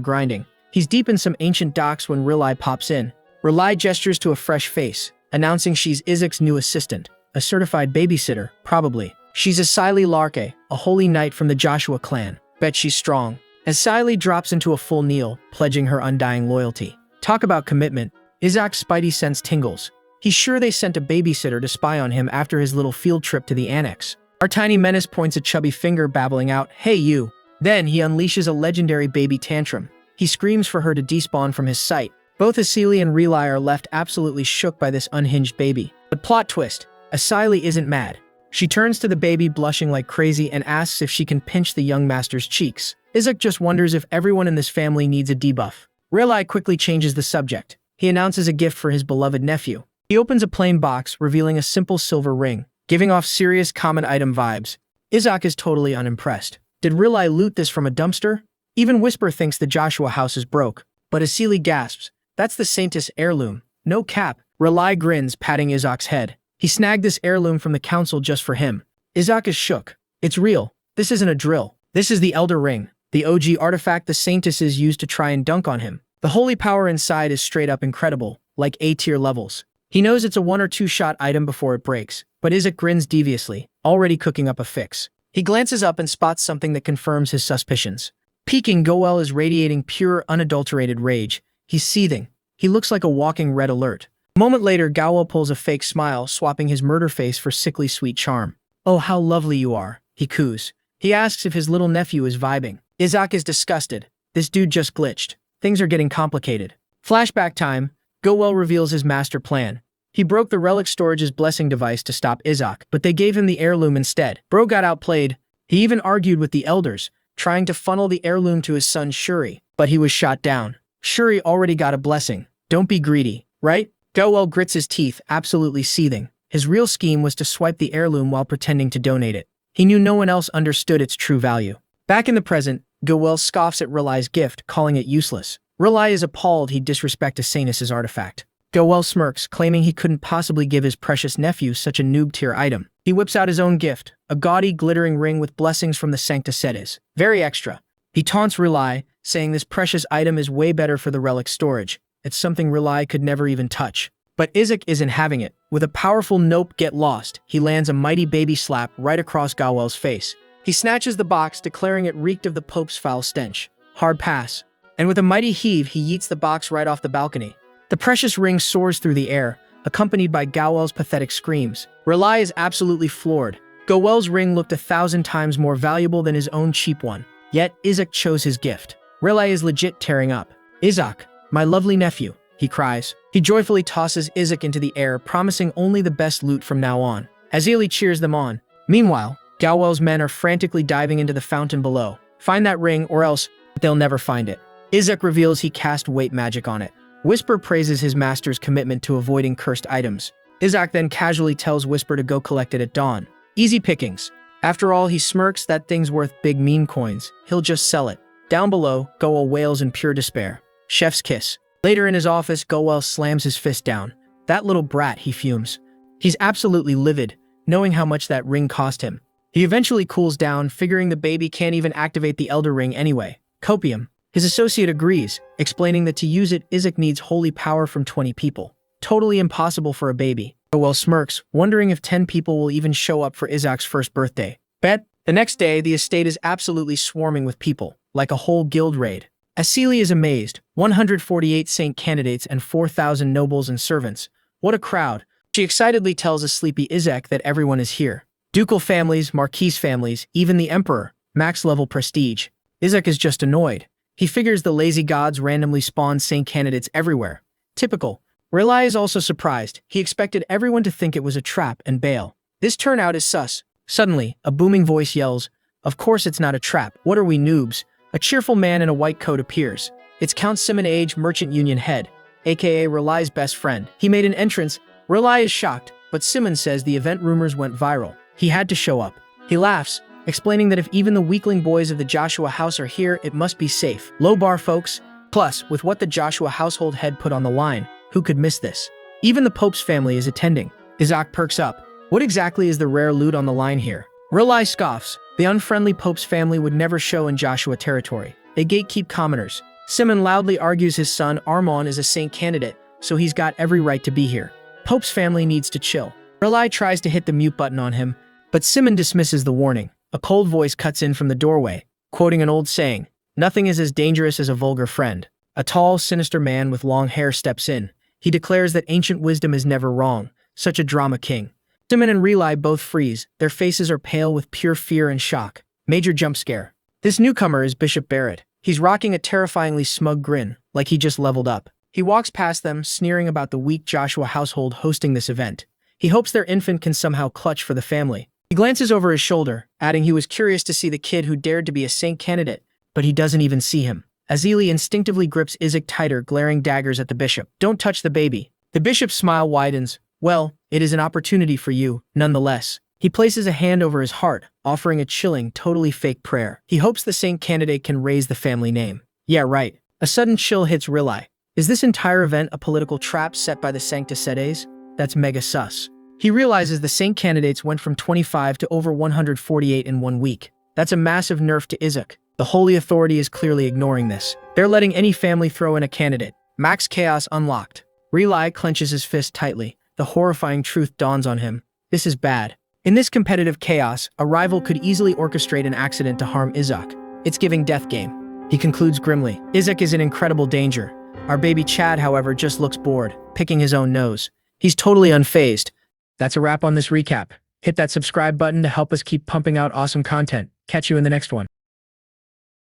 grinding. He's deep in some ancient docs when Relai pops in. Relai gestures to a fresh face, announcing she's Izak's new assistant, a certified babysitter, probably. She's a Siley Larke, a holy knight from the Joshua clan. Bet she's strong. As Siley drops into a full kneel, pledging her undying loyalty. Talk about commitment. Izak's spidey sense tingles. He's sure they sent a babysitter to spy on him after his little field trip to the annex. Our tiny menace points a chubby finger, babbling out, "Hey you." Then he unleashes a legendary baby tantrum. He screams for her to despawn from his sight. Both Asili and Relai are left absolutely shook by this unhinged baby. But plot twist, Asili isn't mad. She turns to the baby blushing like crazy and asks if she can pinch the young master's cheeks. Izak just wonders if everyone in this family needs a debuff. Relai quickly changes the subject. He announces a gift for his beloved nephew. He opens a plain box, revealing a simple silver ring, giving off serious common item vibes. Izak is totally unimpressed. Did Relai loot this from a dumpster? Even Whisper thinks the Joshua house is broke. But Asili gasps, "That's the Saintess heirloom. No cap." Relai grins, patting Izak's head. He snagged this heirloom from the council just for him. Izak is shook. It's real. This isn't a drill. This is the Elder Ring, the OG artifact the Saintesses used to try and dunk on him. The holy power inside is straight up incredible, like A-tier levels. He knows it's a 1 or 2 shot item before it breaks, but Izak grins deviously, already cooking up a fix. He glances up and spots something that confirms his suspicions. Peeking, Goel is radiating pure, unadulterated rage. He's seething. He looks like a walking red alert. A moment later, Goel pulls a fake smile, swapping his murder face for sickly sweet charm. "Oh, how lovely you are," he coos. He asks if his little nephew is vibing. Izak is disgusted. This dude just glitched. Things are getting complicated. Flashback time. Goel reveals his master plan. He broke the relic storage's blessing device to stop Izak, but they gave him the heirloom instead. Bro got outplayed. He even argued with the elders, trying to funnel the heirloom to his son Shuri, but he was shot down. Shuri already got a blessing. Don't be greedy, right? Goel grits his teeth, absolutely seething. His real scheme was to swipe the heirloom while pretending to donate it. He knew no one else understood its true value. Back in the present, Goel scoffs at Relai's gift, calling it useless. Relai is appalled he'd disrespect a Saintess's artifact. Goel smirks, claiming he couldn't possibly give his precious nephew such a noob-tier item. He whips out his own gift, a gaudy, glittering ring with blessings from the Sancta Sedes. Very extra. He taunts Relai, saying this precious item is way better for the relic storage. It's something Relai could never even touch. But Izak isn't having it. With a powerful nope, get lost, he lands a mighty baby slap right across Goel's face. He snatches the box, declaring it reeked of the Pope's foul stench. Hard pass. And with a mighty heave, he yeets the box right off the balcony. The precious ring soars through the air, accompanied by Goel's pathetic screams. Relai is absolutely floored. Goel's ring looked 1,000 times more valuable than his own cheap one. Yet, Izak chose his gift. Relai is legit tearing up. "Izak, my lovely nephew," he cries. He joyfully tosses Izak into the air, promising only the best loot from now on. Azili cheers them on. Meanwhile, Goel's men are frantically diving into the fountain below. Find that ring or else they'll never find it. Izak reveals he cast weight magic on it. Whisper praises his master's commitment to avoiding cursed items. Izak then casually tells Whisper to go collect it at dawn. Easy pickings. After all, he smirks, that thing's worth big mean coins. He'll just sell it. Down below, Goel wails in pure despair. Chef's kiss. Later in his office, Goel slams his fist down. That little brat, he fumes. He's absolutely livid, knowing how much that ring cost him. He eventually cools down, figuring the baby can't even activate the Elder Ring anyway. Copium. His associate agrees, explaining that to use it, Izak needs holy power from 20 people. Totally impossible for a baby. Goel smirks, wondering if 10 people will even show up for Izak's first birthday. Bet. The next day, the estate is absolutely swarming with people, like a whole guild raid. Asili is amazed. 148 saint candidates and 4,000 nobles and servants. What a crowd. She excitedly tells a sleepy Izak that everyone is here. Ducal families, marquise families, even the emperor. Max-level prestige. Izak is just annoyed. He figures the lazy gods randomly spawn saint candidates everywhere. Typical. Relai is also surprised. He expected everyone to think it was a trap and bail. This turnout is sus. Suddenly, a booming voice yells, "Of course it's not a trap. What are we, noobs?" A cheerful man in a white coat appears. It's Count Simon Age, Merchant Union head, aka Relai's best friend. He made an entrance. Relai is shocked, but Simon says the event rumors went viral. He had to show up. He laughs, explaining that if even the weakling boys of the Joshua house are here, it must be safe. Low bar, folks. Plus, with what the Joshua household head put on the line, who could miss this? Even the Pope's family is attending. Isaac perks up. What exactly is the rare loot on the line here? Relai scoffs. The unfriendly Pope's family would never show in Joshua territory. They gatekeep commoners. Simon loudly argues his son Armon is a saint candidate, so he's got every right to be here. Pope's family needs to chill. Relai tries to hit the mute button on him, but Simon dismisses the warning. A cold voice cuts in from the doorway, quoting an old saying, "Nothing is as dangerous as a vulgar friend." A tall, sinister man with long hair steps in. He declares that ancient wisdom is never wrong. Such a drama king. Simon and Relai both freeze. Their faces are pale with pure fear and shock. Major jump scare. This newcomer is Bishop Barrett. He's rocking a terrifyingly smug grin, like he just leveled up. He walks past them, sneering about the weak Joshua household hosting this event. He hopes their infant can somehow clutch for the family. He glances over his shoulder, adding he was curious to see the kid who dared to be a saint candidate, but he doesn't even see him. Azili instinctively grips Isaac tighter, glaring daggers at the bishop. "Don't touch the baby." The bishop's smile widens. "Well, it is an opportunity for you, nonetheless." He places a hand over his heart, offering a chilling, totally fake prayer. He hopes the saint candidate can raise the family name. Yeah, right. A sudden chill hits Relai. Is this entire event a political trap set by the Sancta Sedes? That's mega sus. He realizes the saint candidates went from 25 to over 148 in 1 week. That's a massive nerf to Isaac. The Holy Authority is clearly ignoring this. They're letting any family throw in a candidate. Max Chaos unlocked. Relai clenches his fist tightly. The horrifying truth dawns on him. This is bad. In this competitive chaos, a rival could easily orchestrate an accident to harm Isaac. It's giving death game. He concludes grimly. Isaac is in incredible danger. Our baby Chad, however, just looks bored, picking his own nose. He's totally unfazed. That's a wrap on this recap. Hit that subscribe button to help us keep pumping out awesome content. Catch you in the next one.